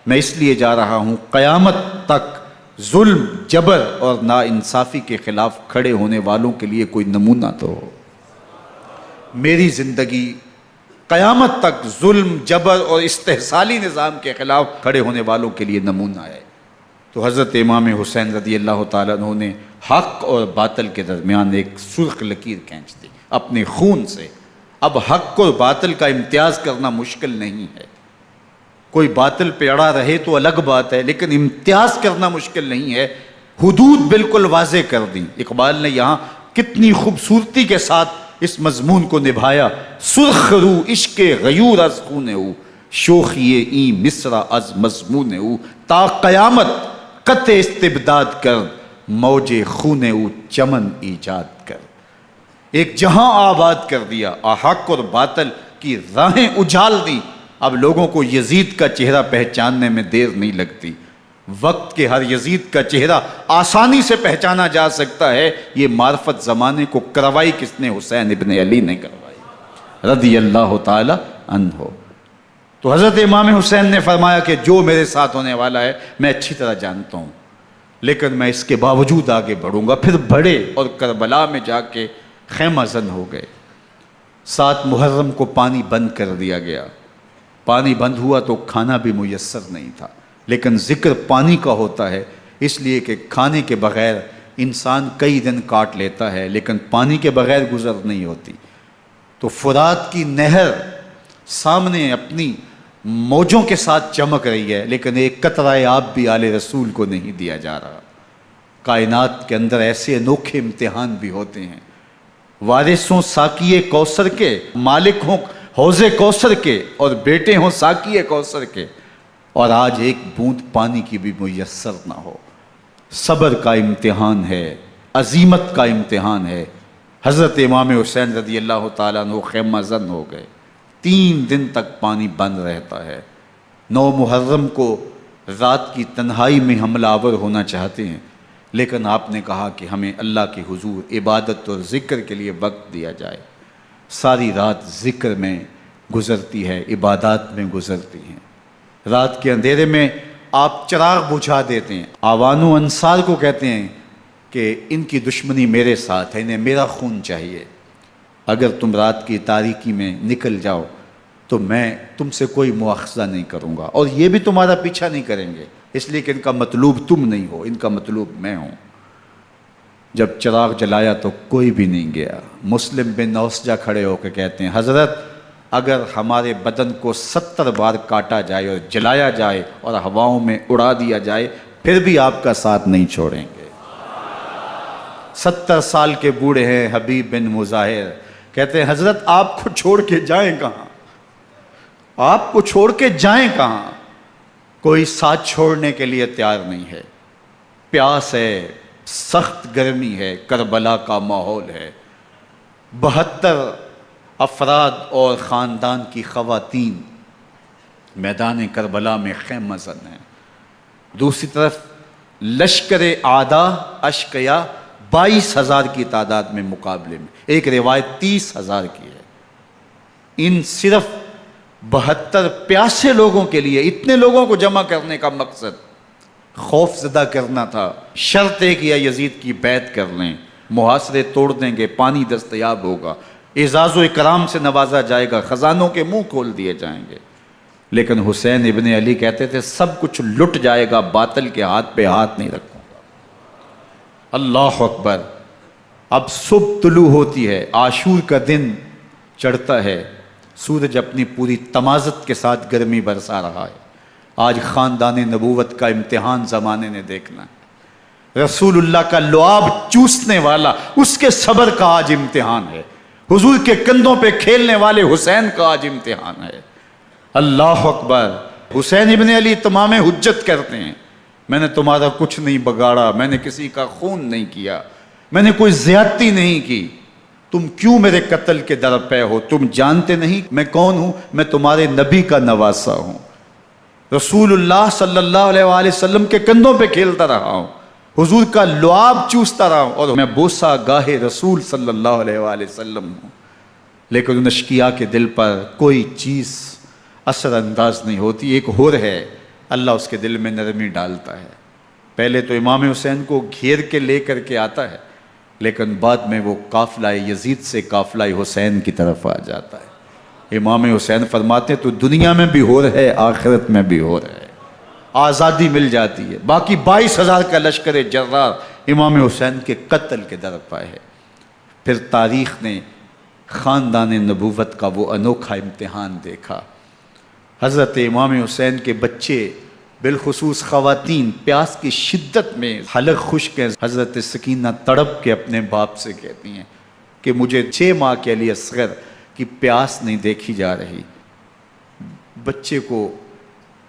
Speaker 1: میں اس لیے جا رہا ہوں قیامت تک ظلم، جبر اور ناانصافی کے خلاف کھڑے ہونے والوں کے لیے کوئی نمونہ تو ہو۔ میری زندگی قیامت تک ظلم، جبر اور استحصالی نظام کے خلاف کھڑے ہونے والوں کے لیے نمونہ ہے۔ تو حضرت امام حسین رضی اللہ تعالیٰ عنہ نے حق اور باطل کے درمیان ایک سرخ لکیر کھینچ دی اپنے خون سے۔ اب حق اور باطل کا امتیاز کرنا مشکل نہیں ہے، کوئی باطل پہ اڑا رہے تو الگ بات ہے، لیکن امتیاز کرنا مشکل نہیں ہے۔ حدود بالکل واضح کر دیں۔ اقبال نے یہاں کتنی خوبصورتی کے ساتھ اس مضمون کو نبھایا۔ سرخ رو عشق غیور از خون او، شوخی این مصرع از مضمون او، تا قیامت قطع استبداد کر، موج خون او چمن ایجاد کر۔ ایک جہاں آباد کر دیا، حق اور باطل کی راہیں اجال دی۔ اب لوگوں کو یزید کا چہرہ پہچاننے میں دیر نہیں لگتی، وقت کے ہر یزید کا چہرہ آسانی سے پہچانا جا سکتا ہے۔ یہ معرفت زمانے کو کروائی کس نے؟ حسین ابن علی نے کروائی رضی اللہ تعالی عنہ۔ تو حضرت امام حسین نے فرمایا کہ جو میرے ساتھ ہونے والا ہے میں اچھی طرح جانتا ہوں، لیکن میں اس کے باوجود آگے بڑھوں گا۔ پھر بڑھے اور کربلا میں جا کے خیمہ زن ہو گئے۔ 7 محرم کو پانی بند کر دیا گیا، پانی بند ہوا تو کھانا بھی میسر نہیں تھا، لیکن ذکر پانی کا ہوتا ہے اس لیے کہ کھانے کے بغیر انسان کئی دن کاٹ لیتا ہے، لیکن پانی کے بغیر گزر نہیں ہوتی۔ تو فرات کی نہر سامنے اپنی موجوں کے ساتھ چمک رہی ہے، لیکن ایک قطرہ آب بھی آل رسول کو نہیں دیا جا رہا۔ کائنات کے اندر ایسے انوکھے امتحان بھی ہوتے ہیں، وارث ہوں ساقی کوثر کے، مالک ہوں حوض کوثر کے، اور بیٹے ہوں ساقی کوثر کے، اور آج ایک بوند پانی کی بھی میسر نہ ہو۔ صبر کا امتحان ہے، عزیمت کا امتحان ہے۔ حضرت امام حسین رضی اللہ تعالیٰ عنہ خیمہ زن ہو گئے، 3 دن تک پانی بند رہتا ہے، 9 محرم کو رات کی تنہائی میں حملہ آور ہونا چاہتے ہیں، لیکن آپ نے کہا کہ ہمیں اللہ کے حضور عبادت اور ذکر کے لیے وقت دیا جائے۔ ساری رات ذکر میں گزرتی ہے، عبادات میں گزرتی ہیں۔ رات کے اندھیرے میں آپ چراغ بجھا دیتے ہیں۔ آوان و انصار کو کہتے ہیں کہ ان کی دشمنی میرے ساتھ ہے، انہیں میرا خون چاہیے، اگر تم رات کی تاریکی میں نکل جاؤ تو میں تم سے کوئی مواخذہ نہیں کروں گا، اور یہ بھی تمہارا پیچھا نہیں کریں گے، اس لیے کہ ان کا مطلوب تم نہیں ہو، ان کا مطلوب میں ہوں۔ جب چراغ جلایا تو کوئی بھی نہیں گیا۔ مسلم بن اوسجہ کھڑے ہو کے کہتے ہیں حضرت اگر ہمارے بدن کو 70 بار کاٹا جائے اور جلایا جائے اور ہواؤں میں اڑا دیا جائے پھر بھی آپ کا ساتھ نہیں چھوڑیں گے۔ 70 سال کے بوڑھے ہیں حبیب بن مظاہر، کہتے ہیں حضرت آپ کو چھوڑ کے جائیں کہاں، آپ کو چھوڑ کے جائیں کہاں، کوئی ساتھ چھوڑنے کے لیے تیار نہیں ہے، پیاس ہے، سخت گرمی ہے، کربلا کا ماحول ہے، 72 افراد اور خاندان کی خواتین میدان کربلا میں خیمہ زن ہیں، دوسری طرف لشکر اعداء اشقیا 22,000 کی تعداد میں مقابلے میں، ایک روایت 30,000 کی ہے۔ ان صرف 72 پیاسے لوگوں کے لیے اتنے لوگوں کو جمع کرنے کا مقصد خوف زدہ کرنا تھا۔ شرط ہے کہ یزید کی بیعت کر لیں، محاصرے توڑ دیں گے، پانی دستیاب ہوگا، اعزاز و اکرام سے نوازا جائے گا، خزانوں کے منہ کھول دیے جائیں گے۔ لیکن حسین ابن علی کہتے تھے سب کچھ لٹ جائے گا، باطل کے ہاتھ پہ ہاتھ نہیں رکھوں گا۔ اللہ اکبر۔ اب صبح طلوع ہوتی ہے، عاشور کا دن چڑھتا ہے، سورج اپنی پوری تمازت کے ساتھ گرمی برسا رہا ہے۔ آج خاندان نبوت کا امتحان زمانے نے دیکھنا ہے۔ رسول اللہ کا لعاب چوسنے والا اس کے صبر کا آج امتحان ہے، حضور کے کندھوں پہ کھیلنے والے حسین کا آج امتحان ہے۔ اللہ اکبر۔ حسین ابن علی تمام حجت کرتے ہیں میں نے تمہارا کچھ نہیں بگاڑا، میں نے کسی کا خون نہیں کیا، میں نے کوئی زیادتی نہیں کی، تم کیوں میرے قتل کے در پہ ہو؟ تم جانتے نہیں میں کون ہوں؟ میں تمہارے نبی کا نواسا ہوں، رسول اللہ صلی اللہ علیہ وآلہ وسلم کے کندھوں پہ کھیلتا رہا ہوں، حضور کا لعاب چوستا رہا ہوں، اور میں بوسہ گاہ رسول صلی اللہ علیہ وآلہ وسلم ہوں۔ لیکن ان اشقیاء کے دل پر کوئی چیز اثر انداز نہیں ہوتی۔ ایک ہور ہے، اللہ اس کے دل میں نرمی ڈالتا ہے۔ پہلے تو امام حسین کو گھیر کے لے کر کے آتا ہے، لیکن بعد میں وہ قافلہ یزید سے قافلہ حسین کی طرف آ جاتا ہے۔ امام حسین فرماتے ہیں تو دنیا میں بھی ہور ہے، آخرت میں بھی ہور ہے، آزادی مل جاتی ہے۔ باقی 22,000 کا لشکر جرار امام حسین کے قتل کے در پہ ہے۔ پھر تاریخ نے خاندان نبوت کا وہ انوکھا امتحان دیکھا۔ حضرت امام حسین کے بچے بالخصوص خواتین پیاس کی شدت میں حلق خشک ہیں۔ حضرت سکینہ تڑپ کے اپنے باپ سے کہتی ہیں کہ مجھے 6 ماہ کے علی اصغر کی پیاس نہیں دیکھی جا رہی۔ بچے کو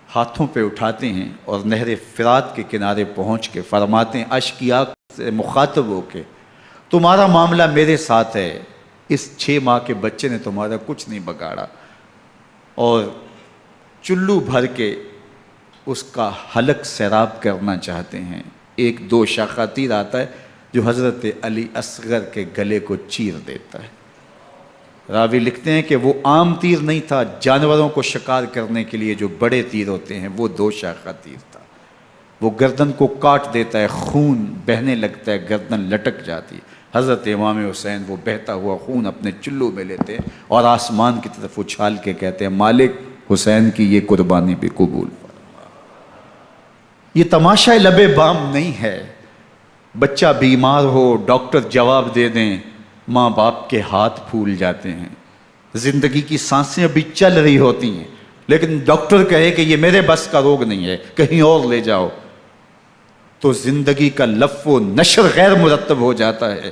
Speaker 1: ہاتھوں پہ اٹھاتے ہیں اور نہر فرات کے کنارے پہنچ کے فرماتے ہیں اشقیاء سے مخاطب ہو کے تمہارا معاملہ میرے ساتھ ہے، اس 6 ماہ کے بچے نے تمہارا کچھ نہیں بگاڑا، اور چلو بھر کے اس کا حلق سیراب کرنا چاہتے ہیں۔ ایک 2 شاخہ تیر آتا ہے جو حضرت علی اصغر کے گلے کو چیر دیتا ہے۔ راوی لکھتے ہیں کہ وہ عام تیر نہیں تھا، جانوروں کو شکار کرنے کے لیے جو بڑے تیر ہوتے ہیں وہ 2 شاخہ تیر تھا، وہ گردن کو کاٹ دیتا ہے، خون بہنے لگتا ہے، گردن لٹک جاتی ہے۔ حضرت امام حسین وہ بہتا ہوا خون اپنے چلو میں لیتے ہیں اور آسمان کی طرف اچھال کے کہتے ہیں مالک حسین کی یہ قربانی بھی قبول فرما۔ یہ تماشا لب بام نہیں ہے، بچہ بیمار ہو ڈاکٹر جواب دے دیں، ماں باپ کے ہاتھ پھول جاتے ہیں، زندگی کی سانسیں ابھی چل رہی ہوتی ہیں، لیکن ڈاکٹر کہے کہ یہ میرے بس کا روگ نہیں ہے، کہیں اور لے جاؤ، تو زندگی کا لف و نشر غیر مرتب ہو جاتا ہے۔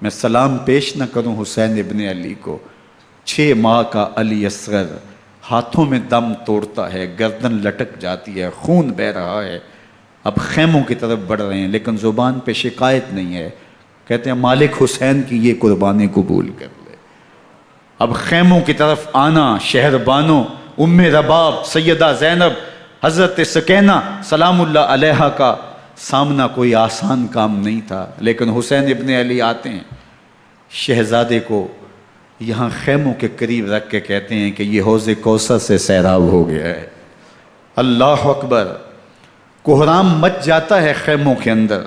Speaker 1: میں سلام پیش نہ کروں حسین ابن علی کو، 6 ماہ کا علی اصغر ہاتھوں میں دم توڑتا ہے، گردن لٹک جاتی ہے، خون بہہ رہا ہے، اب خیموں کی طرف بڑھ رہے ہیں، لیکن زبان پہ شکایت نہیں ہے، کہتے ہیں مالک حسین کی یہ قربانی قبول کر لے۔ اب خیموں کی طرف آنا، شہر بانوں ام رباب سیدہ زینب حضرت سکینہ سلام اللہ علیہا کا سامنا کوئی آسان کام نہیں تھا، لیکن حسین ابن علی آتے ہیں، شہزادے کو یہاں خیموں کے قریب رکھ کے کہتے ہیں کہ یہ حوض کوثر سے سیراب ہو گیا ہے۔ اللہ اکبر، کوہرام مچ جاتا ہے خیموں کے اندر،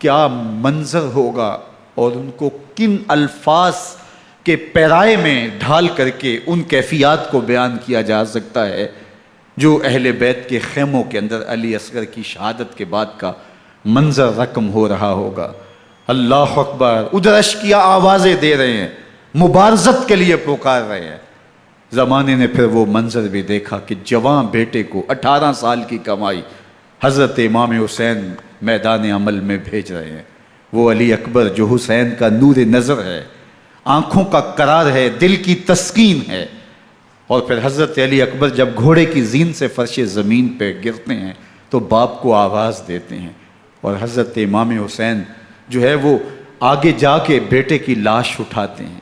Speaker 1: کیا منظر ہوگا اور ان کو کن الفاظ کے پیرائے میں ڈھال کر کے ان کیفیات کو بیان کیا جا سکتا ہے جو اہل بیت کے خیموں کے اندر علی اصغر کی شہادت کے بعد کا منظر رقم ہو رہا ہوگا۔ اللہ اکبر، ادھر اشکیا آوازیں دے رہے ہیں، مبارزت کے لیے پکار رہے ہیں۔ زمانے نے پھر وہ منظر بھی دیکھا کہ جوان بیٹے کو 18 سال کی کمائی حضرت امام حسین میدان عمل میں بھیج رہے ہیں۔ وہ علی اکبر جو حسین کا نور نظر ہے، آنکھوں کا قرار ہے، دل کی تسکین ہے۔ اور پھر حضرت علی اکبر جب گھوڑے کی زین سے فرش زمین پہ گرتے ہیں تو باپ کو آواز دیتے ہیں، اور حضرت امام حسین جو ہے وہ آگے جا کے بیٹے کی لاش اٹھاتے ہیں۔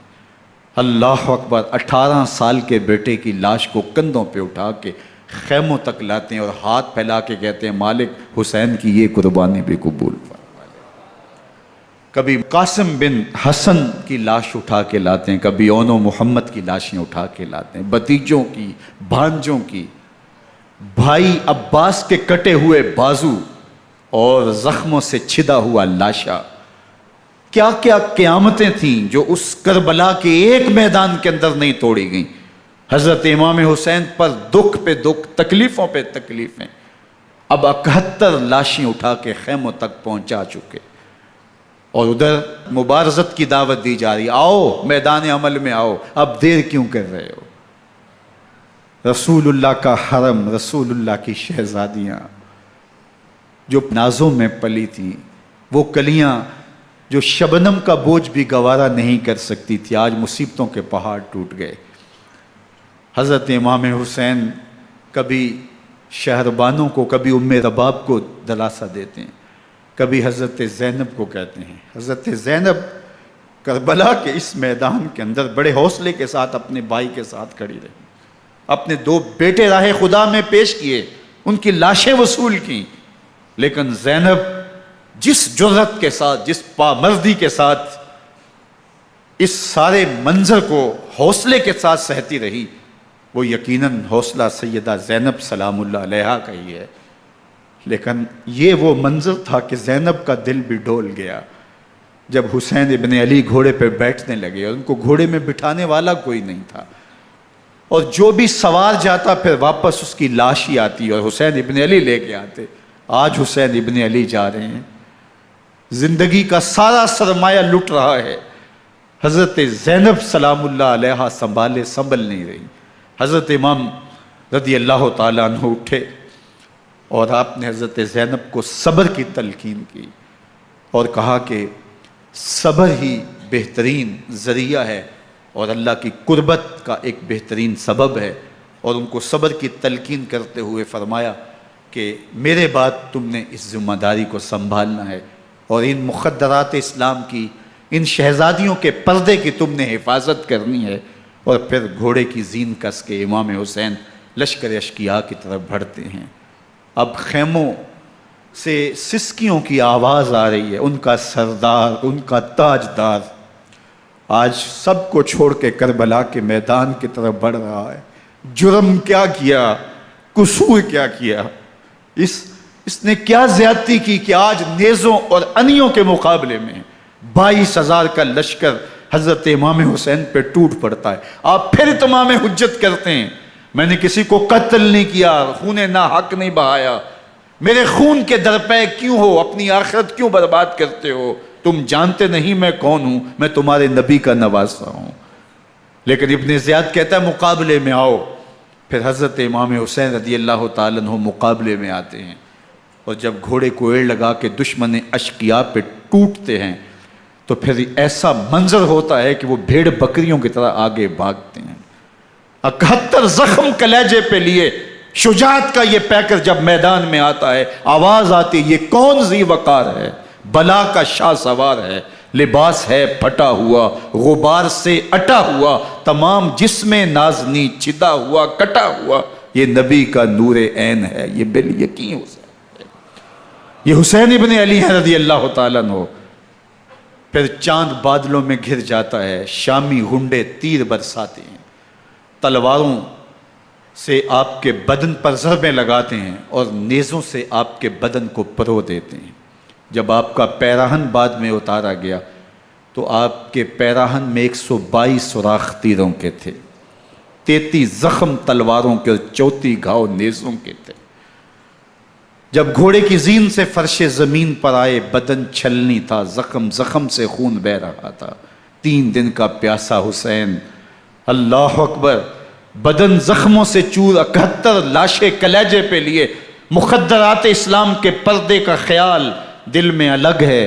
Speaker 1: اللہ اکبر، 18 سال کے بیٹے کی لاش کو کندھوں پہ اٹھا کے خیموں تک لاتے ہیں اور ہاتھ پھیلا کے کہتے ہیں مالک حسین کی یہ قربانی بھی قبول فرما۔ کبھی قاسم بن حسن کی لاش اٹھا کے لاتے ہیں، کبھی اون و محمد کی لاشیں اٹھا کے لاتے ہیں، بھتیجوں کی، بھانجوں کی، بھائی عباس کے کٹے ہوئے بازو اور زخموں سے چھدا ہوا لاشا۔ کیا کیا قیامتیں تھیں جو اس کربلا کے ایک میدان کے اندر نہیں توڑی گئیں۔ حضرت امام حسین پر دکھ پہ دکھ، تکلیفوں پہ تکلیفیں۔ اب 71 لاشیں اٹھا کے خیموں تک پہنچا چکے، اور ادھر مبارزت کی دعوت دی جا رہی، آؤ میدان عمل میں آؤ، اب دیر کیوں کر رہے ہو۔ رسول اللہ کا حرم، رسول اللہ کی شہزادیاں جو نازوں میں پلی تھیں، وہ کلیاں جو شبنم کا بوجھ بھی گوارا نہیں کر سکتی تھی، آج مصیبتوں کے پہاڑ ٹوٹ گئے۔ حضرت امام حسین کبھی شہربانوں کو، کبھی ام رباب کو دلاسا دیتے ہیں، کبھی حضرت زینب کو کہتے ہیں۔ حضرت زینب کربلا کے اس میدان کے اندر بڑے حوصلے کے ساتھ اپنے بھائی کے ساتھ کھڑی رہی، اپنے 2 بیٹے راہ خدا میں پیش کیے، ان کی لاشیں وصول کیں، لیکن زینب جس جرأت کے ساتھ، جس پامردی کے ساتھ اس سارے منظر کو حوصلے کے ساتھ سہتی رہی، وہ یقیناً حوصلہ سیدہ زینب سلام اللہ علیہا کا ہی ہے۔ لیکن یہ وہ منظر تھا کہ زینب کا دل بھی ڈول گیا جب حسین ابن علی گھوڑے پہ بیٹھنے لگے اور ان کو گھوڑے میں بٹھانے والا کوئی نہیں تھا، اور جو بھی سوار جاتا پھر واپس اس کی لاش ہی آتی اور حسین ابن علی لے کے آتے۔ آج حسین ابن علی جا رہے ہیں، زندگی کا سارا سرمایہ لٹ رہا ہے، حضرت زینب سلام اللہ علیہا سنبھل نہیں رہی۔ حضرت امام رضی اللہ تعالیٰ عنہ اٹھے اور آپ نے حضرت زینب کو صبر کی تلقین کی اور کہا کہ صبر ہی بہترین ذریعہ ہے اور اللہ کی قربت کا ایک بہترین سبب ہے، اور ان کو صبر کی تلقین کرتے ہوئے فرمایا کہ میرے بعد تم نے اس ذمہ داری کو سنبھالنا ہے اور ان مخدرات اسلام کی، ان شہزادیوں کے پردے کی تم نے حفاظت کرنی ہے۔ اور پھر گھوڑے کی زین کس کے امام حسین لشکر اشکیا کی طرف بڑھتے ہیں۔ اب خیموں سے سسکیوں کی آواز آ رہی ہے، ان کا سردار، ان کا تاجدار آج سب کو چھوڑ کے کربلا کے میدان کی طرف بڑھ رہا ہے۔ جرم کیا کیا، قصور کیا کیا، اس نے کیا زیادتی کی کہ آج نیزوں اور انیوں کے مقابلے میں 22,000 کا لشکر حضرت امام حسین پہ ٹوٹ پڑتا ہے۔ آپ پھر اتمام حجت کرتے ہیں، میں نے کسی کو قتل نہیں کیا، خون ناحق نہیں بہایا، میرے خون کے درپے کیوں ہو، اپنی آخرت کیوں برباد کرتے ہو، تم جانتے نہیں میں کون ہوں، میں تمہارے نبی کا نواسا ہوں۔ لیکن ابن زیاد کہتا ہے مقابلے میں آؤ۔ پھر حضرت امام حسین رضی اللہ تعالیٰ عنہ مقابلے میں آتے ہیں، اور جب گھوڑے کو ایڑ لگا کے دشمن اشقیاء پہ ٹوٹتے ہیں تو پھر ایسا منظر ہوتا ہے کہ وہ بھیڑ بکریوں کی طرح آگے بھاگتے ہیں۔ 71 زخم کلیجے پہ لیے شجاعت کا یہ پیکر جب میدان میں آتا ہے، آواز آتی ہے یہ کون ذی وقار ہے، بلا کا شاہ سوار ہے، لباس ہے پھٹا ہوا غبار سے اٹا ہوا، تمام جسم نازنی چھدا ہوا کٹا ہوا، یہ نبی کا نور عین ہے، یہ بالیقین حسین ہے، یہ حسین ابن علی ہے رضی اللہ تعالیٰ عنہ۔ پھر چاند بادلوں میں گھر جاتا ہے، شامی غنڈے تیر برساتے ہیں، تلواروں سے آپ کے بدن پر ضربیں لگاتے ہیں اور نیزوں سے آپ کے بدن کو پرو دیتے ہیں۔ جب آپ کا پیراہن بعد میں اتارا گیا تو آپ کے پیراہن میں 122 سوراخ تیروں کے تھے، 33 زخم تلواروں کے اور 34 گھاؤ نیزوں کے تھے۔ جب گھوڑے کی زین سے فرش زمین پر آئے، بدن چھلنی تھا، زخم زخم سے خون بہ رہا تھا، 3 دن کا پیاسا حسین، اللہ اکبر، بدن زخموں سے چور، 71 لاشیں کلیجے پہ لیے، مخدرات اسلام کے پردے کا خیال دل میں الگ ہے،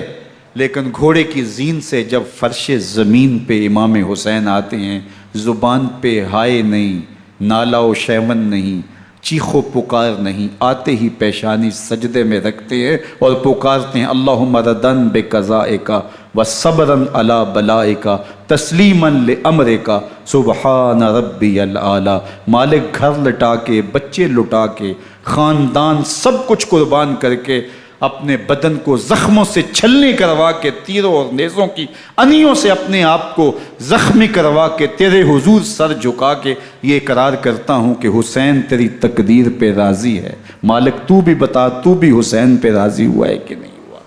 Speaker 1: لیکن گھوڑے کی زین سے جب فرش زمین پہ امام حسین آتے ہیں، زبان پہ ہائے نہیں، نالا و شیون نہیں، چیخ و پکار نہیں، آتے ہی پیشانی سجدے میں رکھتے ہیں اور پکارتے ہیں اللہم ردن بقضائک وصبرن علی بلائک تسلیمن لامرک سبحان ربی العالی۔ مالک گھر لٹا کے، بچے لٹا کے، خاندان سب کچھ قربان کر کے، اپنے بدن کو زخموں سے چھلنی کروا کے، تیروں اور نیزوں کی انیوں سے اپنے آپ کو زخمی کروا کے، تیرے حضور سر جھکا کے یہ اقرار کرتا ہوں کہ حسین تیری تقدیر پہ راضی ہے، مالک تو بھی بتا، تو بھی حسین پہ راضی ہوا ہے کہ نہیں ہوا؟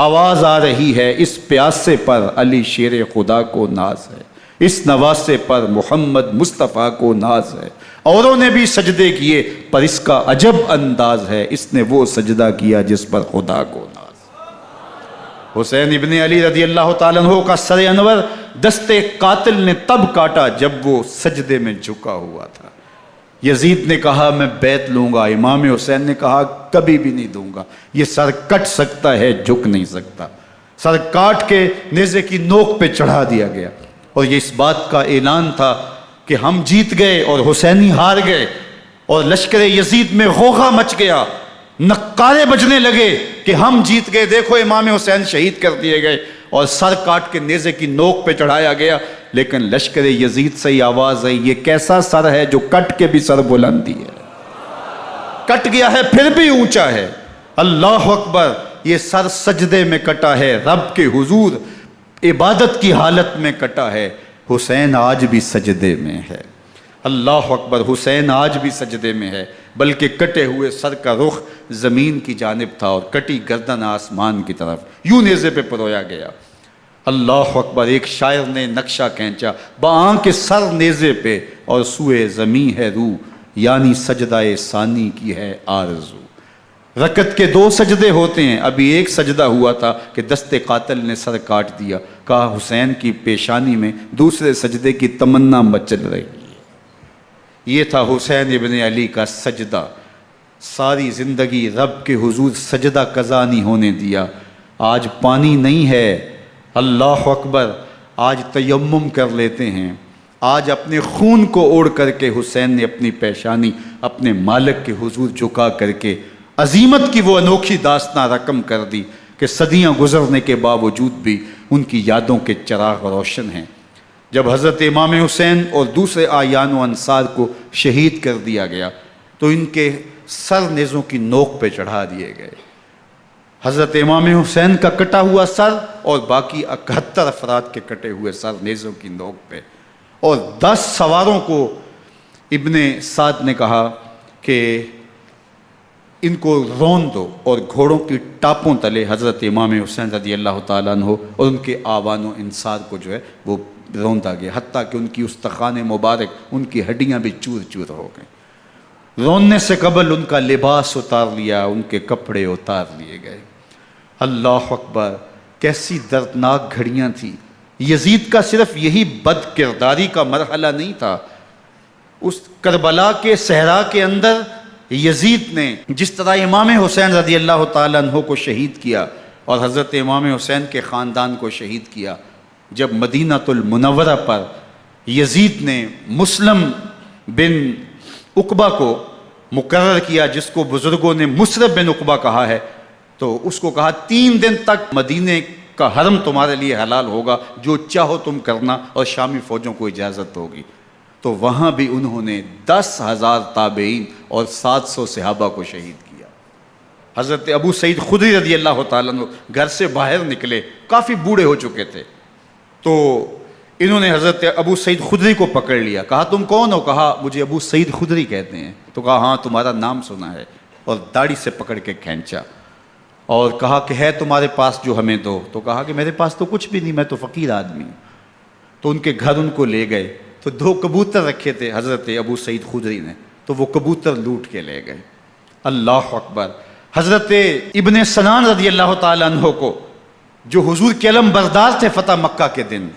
Speaker 1: آواز آ رہی ہے، اس پیاسے پر علی شیر خدا کو ناز ہے، اس نواسے پر محمد مصطفیٰ کو ناز ہے، اوروں نے بھی سجدے کیے پر اس کا عجب انداز ہے، اس نے وہ سجدہ کیا جس پر خدا کو ناز۔ حسین ابن علی رضی اللہ تعالیٰ عنہ کا سر انور دستے قاتل نے تب کاٹا جب وہ سجدے میں جھکا ہوا تھا۔ یزید نے کہا میں بیعت لوں گا، امام حسین نے کہا کبھی بھی نہیں دوں گا، یہ سر کٹ سکتا ہے جھک نہیں سکتا۔ سر کاٹ کے نیزے کی نوک پہ چڑھا دیا گیا اور یہ اس بات کا اعلان تھا کہ ہم جیت گئے اور حسینی ہار گئے، اور لشکر یزید میں غوغا مچ گیا، نقارے بجنے لگے کہ ہم جیت گئے، دیکھو امام حسین شہید کر دیے گئے، اور سر کاٹ کے نیزے کی نوک پہ چڑھایا گیا۔ لیکن لشکر یزید سے ہی آواز آئی یہ کیسا سر ہے جو کٹ کے بھی سر بلندی ہے، کٹ گیا ہے پھر بھی اونچا ہے، اللہ اکبر، یہ سر سجدے میں کٹا ہے، رب کے حضور عبادت کی حالت میں کٹا ہے، حسین آج بھی سجدے میں ہے، اللہ اکبر، حسین آج بھی سجدے میں ہے، بلکہ کٹے ہوئے سر کا رخ زمین کی جانب تھا اور کٹی گردن آسمان کی طرف، یوں نیزے پہ پرویا گیا، اللہ اکبر۔ ایک شاعر نے نقشہ کھینچا، بآنکھ سر نیزے پہ اور سوئے زمین ہے روح، یعنی سجدہ ثانی کی ہے آرزو۔ رکعت کے 2 سجدے ہوتے ہیں، ابھی ایک سجدہ ہوا تھا کہ دست قاتل نے سر کاٹ دیا، کہا حسین کی پیشانی میں دوسرے سجدے کی تمنا مچل رہی ہے۔ یہ تھا حسین ابن علی کا سجدہ، ساری زندگی رب کے حضور سجدہ قضا نہیں ہونے دیا۔ آج پانی نہیں ہے، اللہ اکبر، آج تیمم کر لیتے ہیں، آج اپنے خون کو اوڑھ کر کے حسین نے اپنی پیشانی اپنے مالک کے حضور جھکا کر کے عظیمت کی وہ انوکھی داستان رقم کر دی کہ صدیاں گزرنے کے باوجود بھی ان کی یادوں کے چراغ روشن ہیں۔ جب حضرت امام حسین اور دوسرے اعیان و انصار کو شہید کر دیا گیا تو ان کے سر نیزوں کی نوک پہ چڑھا دیے گئے، حضرت امام حسین کا کٹا ہوا سر اور باقی 71 افراد کے کٹے ہوئے سر نیزوں کی نوک پہ، اور 10 سواروں کو ابن سعد نے کہا کہ ان کو رون دو، اور گھوڑوں کی ٹاپوں تلے حضرت امام حسین رضی اللہ تعالیٰ عنہ اور ان کے آوان و انصار کو جو ہے وہ روندا گیا، حتیٰ کہ ان کی استخوان مبارک، ان کی ہڈیاں بھی چور چور ہو گئیں۔ روننے سے قبل ان کا لباس اتار لیا، ان کے کپڑے اتار لیے گئے، اللہ اکبر، کیسی دردناک گھڑیاں تھیں۔ یزید کا صرف یہی بد کرداری کا مرحلہ نہیں تھا، اس کربلا کے صحرا کے اندر یزید نے جس طرح امام حسین رضی اللہ تعالیٰ عنہ کو شہید کیا اور حضرت امام حسین کے خاندان کو شہید کیا، جب مدینہ المنورہ پر یزید نے مسلم بن عقبہ کو مقرر کیا، جس کو بزرگوں نے مصرب بن عقبہ کہا ہے، تو اس کو کہا 3 دن تک مدینے کا حرم تمہارے لیے حلال ہوگا، جو چاہو تم کرنا، اور شامی فوجوں کو اجازت ہوگی۔ تو وہاں بھی انہوں نے 10,000 تابعین اور 700 صحابہ کو شہید کیا۔ حضرت ابو سعید خدری رضی اللہ تعالیٰ عنہ گھر سے باہر نکلے، کافی بوڑھے ہو چکے تھے، تو انہوں نے حضرت ابو سعید خدری کو پکڑ لیا، کہا تم کون ہو؟ کہا مجھے ابو سعید خدری کہتے ہیں۔ تو کہا ہاں تمہارا نام سنا ہے، اور داڑھی سے پکڑ کے کھینچا اور کہا کہ ہے تمہارے پاس جو ہمیں دو؟ تو کہا کہ میرے پاس تو کچھ بھی نہیں، میں تو فقیر آدمی ہوں۔ تو ان کے گھر ان کو لے گئے، تو 2 کبوتر رکھے تھے حضرت ابو سعید خدری نے، تو وہ کبوتر لوٹ کے لے گئے۔ اللہ اکبر۔ حضرت ابن سنان رضی اللہ تعالیٰ عنہ کو، جو حضور کے علم بردار تھے فتح مکہ کے دن،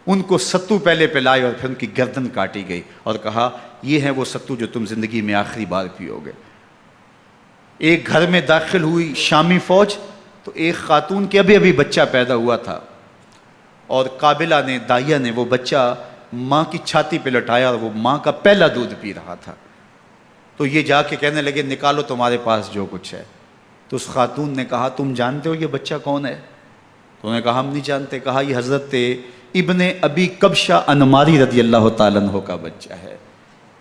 Speaker 1: ان کو ستو پہلے پلائے اور پھر ان کی گردن کاٹی گئی، اور کہا یہ ہے وہ ستو جو تم زندگی میں آخری بار پیو گے۔ ایک گھر میں داخل ہوئی شامی فوج، تو ایک خاتون کے ابھی بچہ پیدا ہوا تھا، اور قابلہ نے، دائیا نے، وہ بچہ ماں کی چھاتی پہ لٹایا، اور وہ ماں کا پہلا دودھ پی رہا تھا۔ تو یہ جا کے کہنے لگے نکالو تمہارے پاس جو کچھ ہے۔ تو اس خاتون نے کہا تم جانتے ہو یہ بچہ کون ہے؟ تو انہوں نے کہا ہم نہیں جانتے۔ کہا یہ حضرت ابن ابی کبشہ انماری رضی اللہ تعالیٰ عنہ کا بچہ ہے،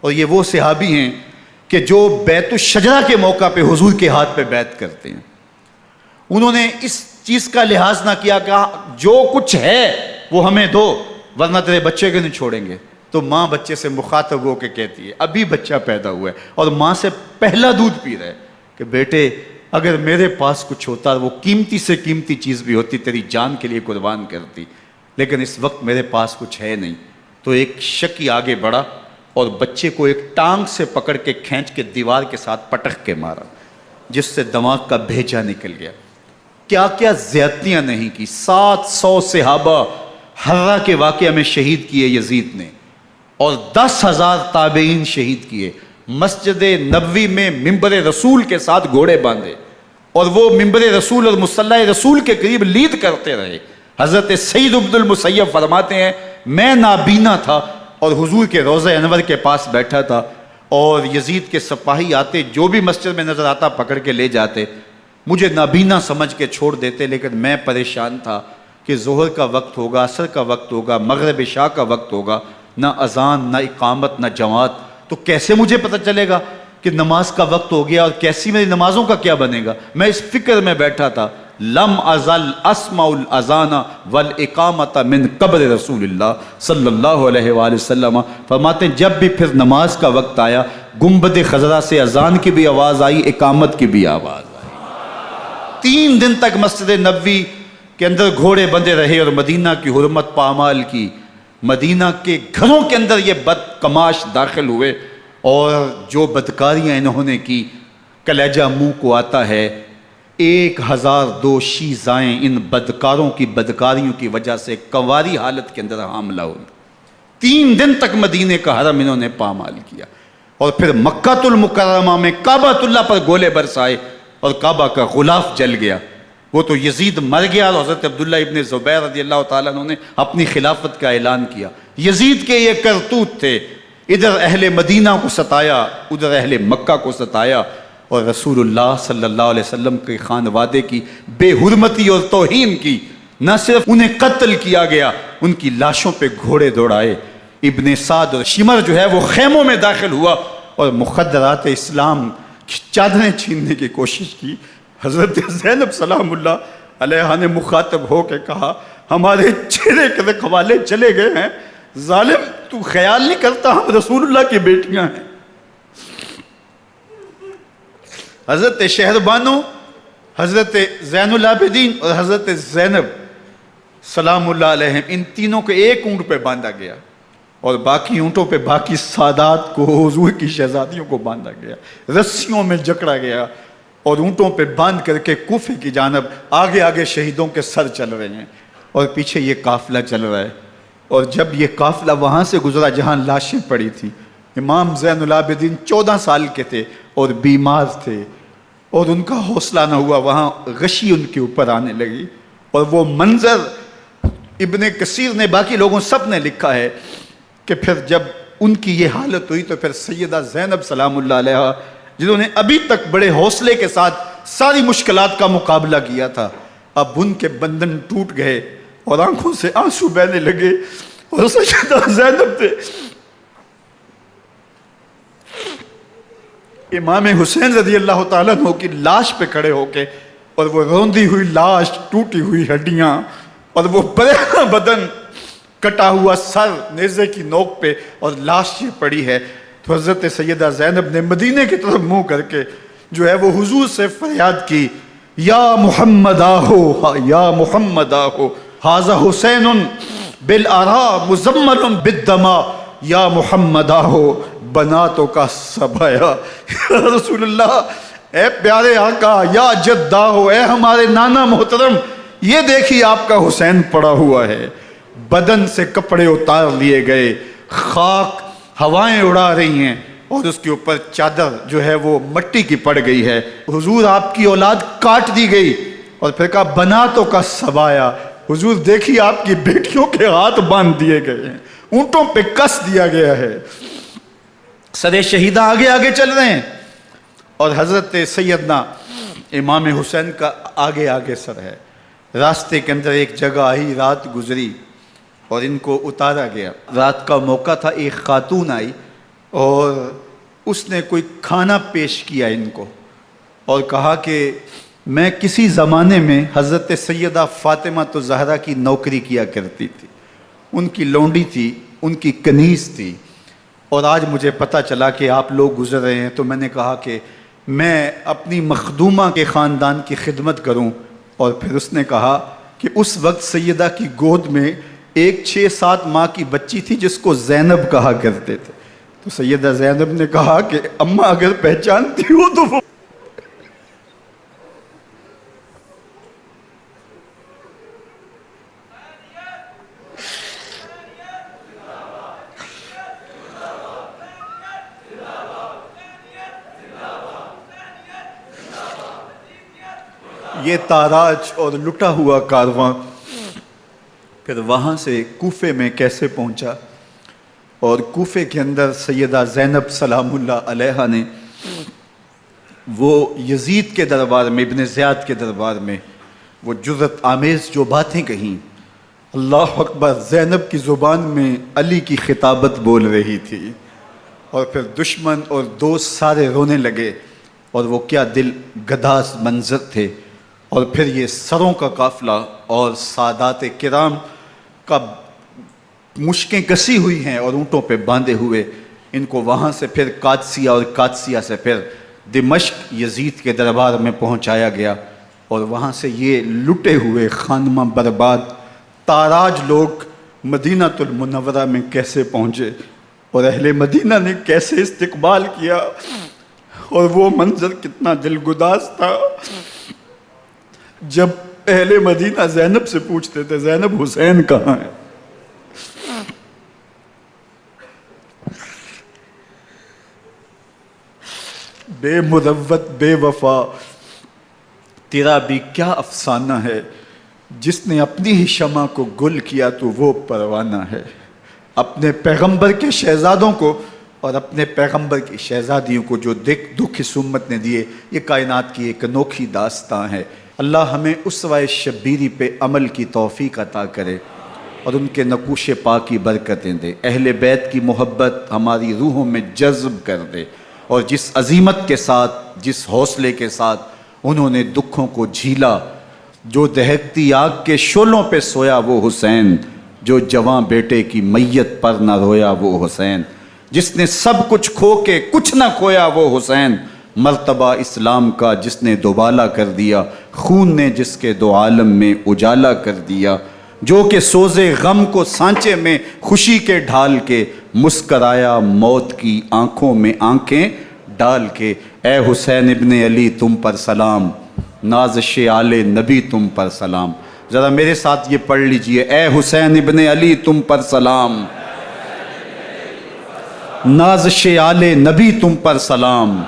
Speaker 1: اور یہ وہ صحابی ہیں کہ جو بیت الشجرہ کے موقع پہ حضور کے ہاتھ پہ بیعت کرتے ہیں۔ انہوں نے اس چیز کا لحاظ نہ کیا کہ جو کچھ ہے وہ ہمیں دو، ورنہ تیرے بچے کو نہیں چھوڑیں گے۔ تو ماں بچے سے مخاطب ہو کے کہتی ہے، ابھی بچہ پیدا ہوا ہے اور ماں سے پہلا دودھ پی رہا ہے، کہ بیٹے اگر میرے پاس کچھ ہوتا، وہ قیمتی سے قیمتی چیز بھی ہوتی، تیری جان کے لیے قربان کرتی، لیکن اس وقت میرے پاس کچھ ہے نہیں۔ تو ایک شکی آگے بڑھا اور بچے کو ایک ٹانگ سے پکڑ کے کھینچ کے دیوار کے ساتھ پٹک کے مارا، جس سے دماغ کا بھیجا نکل گیا۔ کیا کیا زیادتیاں نہیں کی۔ 700 صحابہ حرہ کے واقعہ میں شہید کیے یزید نے، اور 10,000 تابعین شہید کیے۔ مسجد نبوی میں ممبر رسول کے ساتھ گھوڑے باندھے، اور وہ ممبر رسول اور مصلی رسول کے قریب لید کرتے رہے۔ حضرت سعید بن المسیب فرماتے ہیں میں نابینا تھا اور حضور کے روضہ انور کے پاس بیٹھا تھا، اور یزید کے سپاہی آتے، جو بھی مسجد میں نظر آتا پکڑ کے لے جاتے، مجھے نابینا سمجھ کے چھوڑ دیتے، لیکن میں پریشان تھا کہ ظہر کا وقت ہوگا، عصر کا وقت ہوگا، مغرب عشاء کا وقت ہوگا، نہ اذان، نہ اقامت، نہ جماعت، تو کیسے مجھے پتہ چلے گا کہ نماز کا وقت ہو گیا، اور کیسی میری نمازوں کا کیا بنے گا؟ میں اس فکر میں بیٹھا تھا۔ لم ازل اسمع الاذان والاقامت من قبر رسول اللہ صلی اللہ علیہ وآلہ وسلم۔ فرماتے ہیں جب بھی پھر نماز کا وقت آیا، گنبد خضرا سے اذان کی بھی آواز آئی، اقامت کی بھی آواز آئی۔ 3 دن تک مسجد نبوی کے اندر گھوڑے بندے رہے، اور مدینہ کی حرمت پامال کی۔ مدینہ کے گھروں کے اندر یہ بدکماش داخل ہوئے، اور جو بدکاریاں انہوں نے کی کلیجہ منہ کو آتا ہے۔ 1002 شیزائیں ان بدکاروں کی بدکاریوں کی وجہ سے کنواری حالت کے اندر حاملہ ہوئی۔ 3 دن تک مدینے کا حرم انہوں نے پامال کیا، اور پھر مکہ المکرمہ میں کعبہ اللہ پر گولے برسائے، اور کعبہ کا غلاف جل گیا۔ وہ تو یزید مر گیا، اور حضرت عبداللہ ابن زبیر رضی اللہ تعالیٰ عنہ نے اپنی خلافت کا اعلان کیا۔ یزید کے یہ کرتوت تھے، ادھر اہل مدینہ کو ستایا، ادھر اہل مکہ کو ستایا، اور رسول اللہ صلی اللہ علیہ وسلم کے خانوادے کی بے حرمتی اور توہین کی۔ نہ صرف انہیں قتل کیا گیا، ان کی لاشوں پہ گھوڑے دوڑائے۔ ابن سعد اور شمر جو ہے وہ خیموں میں داخل ہوا، اور مخدرات اسلام کی چادریں چھیننے کی کوشش کی۔ حضرت زینب سلام اللہ علیہ نے مخاطب ہو کے کہا ہمارے چہرے کے رکھوالے چلے گئے ہیں، ظالم تو خیال نہیں کرتا ہم رسول اللہ کی بیٹیاں ہیں۔ حضرت شہربانو، حضرت زین العابدین اور حضرت زینب سلام اللہ علیہ، ان تینوں کو ایک اونٹ پہ باندھا گیا، اور باقی اونٹوں پہ باقی سادات کو، حضور کی شہزادیوں کو باندھا گیا، رسیوں میں جکڑا گیا، اور اونٹوں پہ باندھ کر کے کوفے کی جانب آگے آگے شہیدوں کے سر چل رہے ہیں، اور پیچھے یہ قافلہ چل رہا ہے۔ اور جب یہ قافلہ وہاں سے گزرا جہاں لاشیں پڑی تھیں، امام زین العابدین 14 سال کے تھے اور بیمار تھے، اور ان کا حوصلہ نہ ہوا، وہاں غشی ان کے اوپر آنے لگی، اور وہ منظر ابن کثیر نے، باقی لوگوں سب نے لکھا ہے کہ پھر جب ان کی یہ حالت ہوئی تو پھر سیدہ زینب سلام اللہ علیہ، جنہوں نے ابھی تک بڑے حوصلے کے ساتھ ساری مشکلات کا مقابلہ کیا تھا، اب ان کے بندھن ٹوٹ گئے اور آنکھوں سے آنسو بہنے لگے، اور سیدہ زینب نے امام حسین رضی اللہ تعالیٰ عنہ کی لاش پہ کھڑے ہو کے، اور وہ روندی ہوئی لاش، ٹوٹی ہوئی ہڈیاں، اور وہ برینا بدن، کٹا ہوا سر نیزے کی نوک پہ، اور لاش یہ پڑی ہے، تو حضرت سیدہ زینب نے مدینے کی طرف منہ کر کے جو ہے وہ حضور سے فریاد کی، یا محمد آہو، یا محمد آہو، ھذا حسین بالآراء مزمل بالدماء، یا محمد آہو بناتوں کا سبایا۔ یا رسول اللہ، اے پیارے آقا، یا جد آہو، اے ہمارے نانا محترم، یہ دیکھیے آپ کا حسین پڑا ہوا ہے، بدن سے کپڑے اتار لیے گئے، خاک ہوائیں اڑا رہی ہیں، اور اس کے اوپر چادر جو ہے وہ مٹی کی پڑ گئی ہے۔ حضور آپ کی اولاد کاٹ دی گئی، اور پھر کہا بناتوں کا سبایا، حضور دیکھیے آپ کی بیٹیوں کے ہاتھ باندھ دیے گئے ہیں، اونٹوں پہ کس دیا گیا ہے، سر شہیدہ آگے آگے چل رہے ہیں، اور حضرت سیدنا امام حسین کا آگے آگے سر ہے۔ راستے کے اندر ایک جگہ آئی، رات گزری اور ان کو اتارا گیا۔ رات کا موقع تھا، ایک خاتون آئی اور اس نے کوئی کھانا پیش کیا ان کو، اور کہا کہ میں کسی زمانے میں حضرت سیدہ فاطمہ زہرا کی نوکری کیا کرتی تھی، ان کی لونڈی تھی، ان کی کنیز تھی، اور آج مجھے پتہ چلا کہ آپ لوگ گزر رہے ہیں، تو میں نے کہا کہ میں اپنی مخدومہ کے خاندان کی خدمت کروں۔ اور پھر اس نے کہا کہ اس وقت سیدہ کی گود میں ایک 6-7 ماہ کی بچی تھی جس کو زینب کہا کرتے تھے، تو سیدہ زینب نے کہا کہ اماں اگر پہچانتی ہو تو وہ یہ تاراج اور لٹا ہوا کارواں پھر وہاں سے کوفے میں کیسے پہنچا، اور کوفے کے اندر سیدہ زینب سلام اللہ علیہا نے وہ یزید کے دربار میں، ابن زیاد کے دربار میں وہ جرأت آمیز جو باتیں کہیں، اللہ اکبر، زینب کی زبان میں علی کی خطابت بول رہی تھی، اور پھر دشمن اور دوست سارے رونے لگے، اور وہ کیا دل گداز منظر تھے۔ اور پھر یہ سروں کا قافلہ اور سادات کرام کا مشکیں کسی ہوئی ہیں اور اونٹوں پہ باندھے ہوئے، ان کو وہاں سے پھر قادسیہ اور قادسیہ سے پھر دمشق یزید کے دربار میں پہنچایا گیا، اور وہاں سے یہ لٹے ہوئے خانمہ برباد تاراج لوگ مدینہ المنورہ میں کیسے پہنچے، اور اہل مدینہ نے کیسے استقبال کیا، اور وہ منظر کتنا دلگداز تھا جب اہل مدینہ زینب سے پوچھتے تھے زینب حسین کہاں ہے؟ بے مروت بے وفا تیرا بھی کیا افسانہ ہے، جس نے اپنی ہی شمع کو گل کیا تو وہ پروانہ ہے۔ اپنے پیغمبر کے شہزادوں کو اور اپنے پیغمبر کی شہزادیوں کو جو دکھ اس امت نے دیے، یہ کائنات کی ایک انوکھی داستان ہے۔ اللہ ہمیں اسوہ شبیری پہ عمل کی توفیق عطا کرے اور ان کے نقوش پاک کی برکتیں دے، اہل بیت کی محبت ہماری روحوں میں جذب کر دے، اور جس عظیمت کے ساتھ، جس حوصلے کے ساتھ انہوں نے دکھوں کو جھیلا، جو دہکتی آگ کے شعلوں پہ سویا وہ حسین، جو جواں بیٹے کی میت پر نہ رویا وہ حسین، جس نے سب کچھ کھو کے کچھ نہ کھویا وہ حسین، مرتبہ اسلام کا جس نے دوبالا کر دیا، خون نے جس کے دو عالم میں اجالا کر دیا، جو کہ سوزے غم کو سانچے میں خوشی کے ڈھال کے، مسکرایا موت کی آنکھوں میں آنکھیں ڈال کے۔ اے حسین ابن علی تم پر سلام، نازش آل نبی تم پر سلام۔ ذرا میرے ساتھ یہ پڑھ لیجئے، اے حسین ابن علی تم پر سلام، نازش آل نبی تم پر سلام،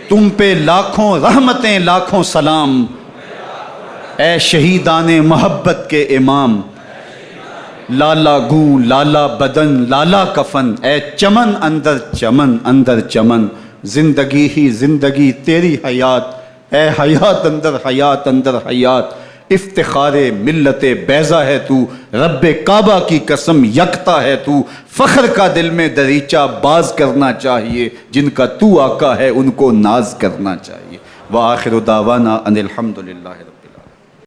Speaker 1: تم پہ لاکھوں رحمتیں لاکھوں سلام، اے شہیدان محبت کے امام، لالا گوں لالا بدن لالا کفن، اے چمن اندر چمن، زندگی ہی زندگی تیری حیات اے حیات اندر حیات اندر حیات، افتخار ملت بیضا ہے تو، رب کعبہ کی قسم یکتا ہے تو، فخر کا دل میں دریچہ باز کرنا چاہیے، جن کا تو آقا ہے ان کو ناز کرنا چاہیے۔ وآخر دعوانا ان الحمد للہ۔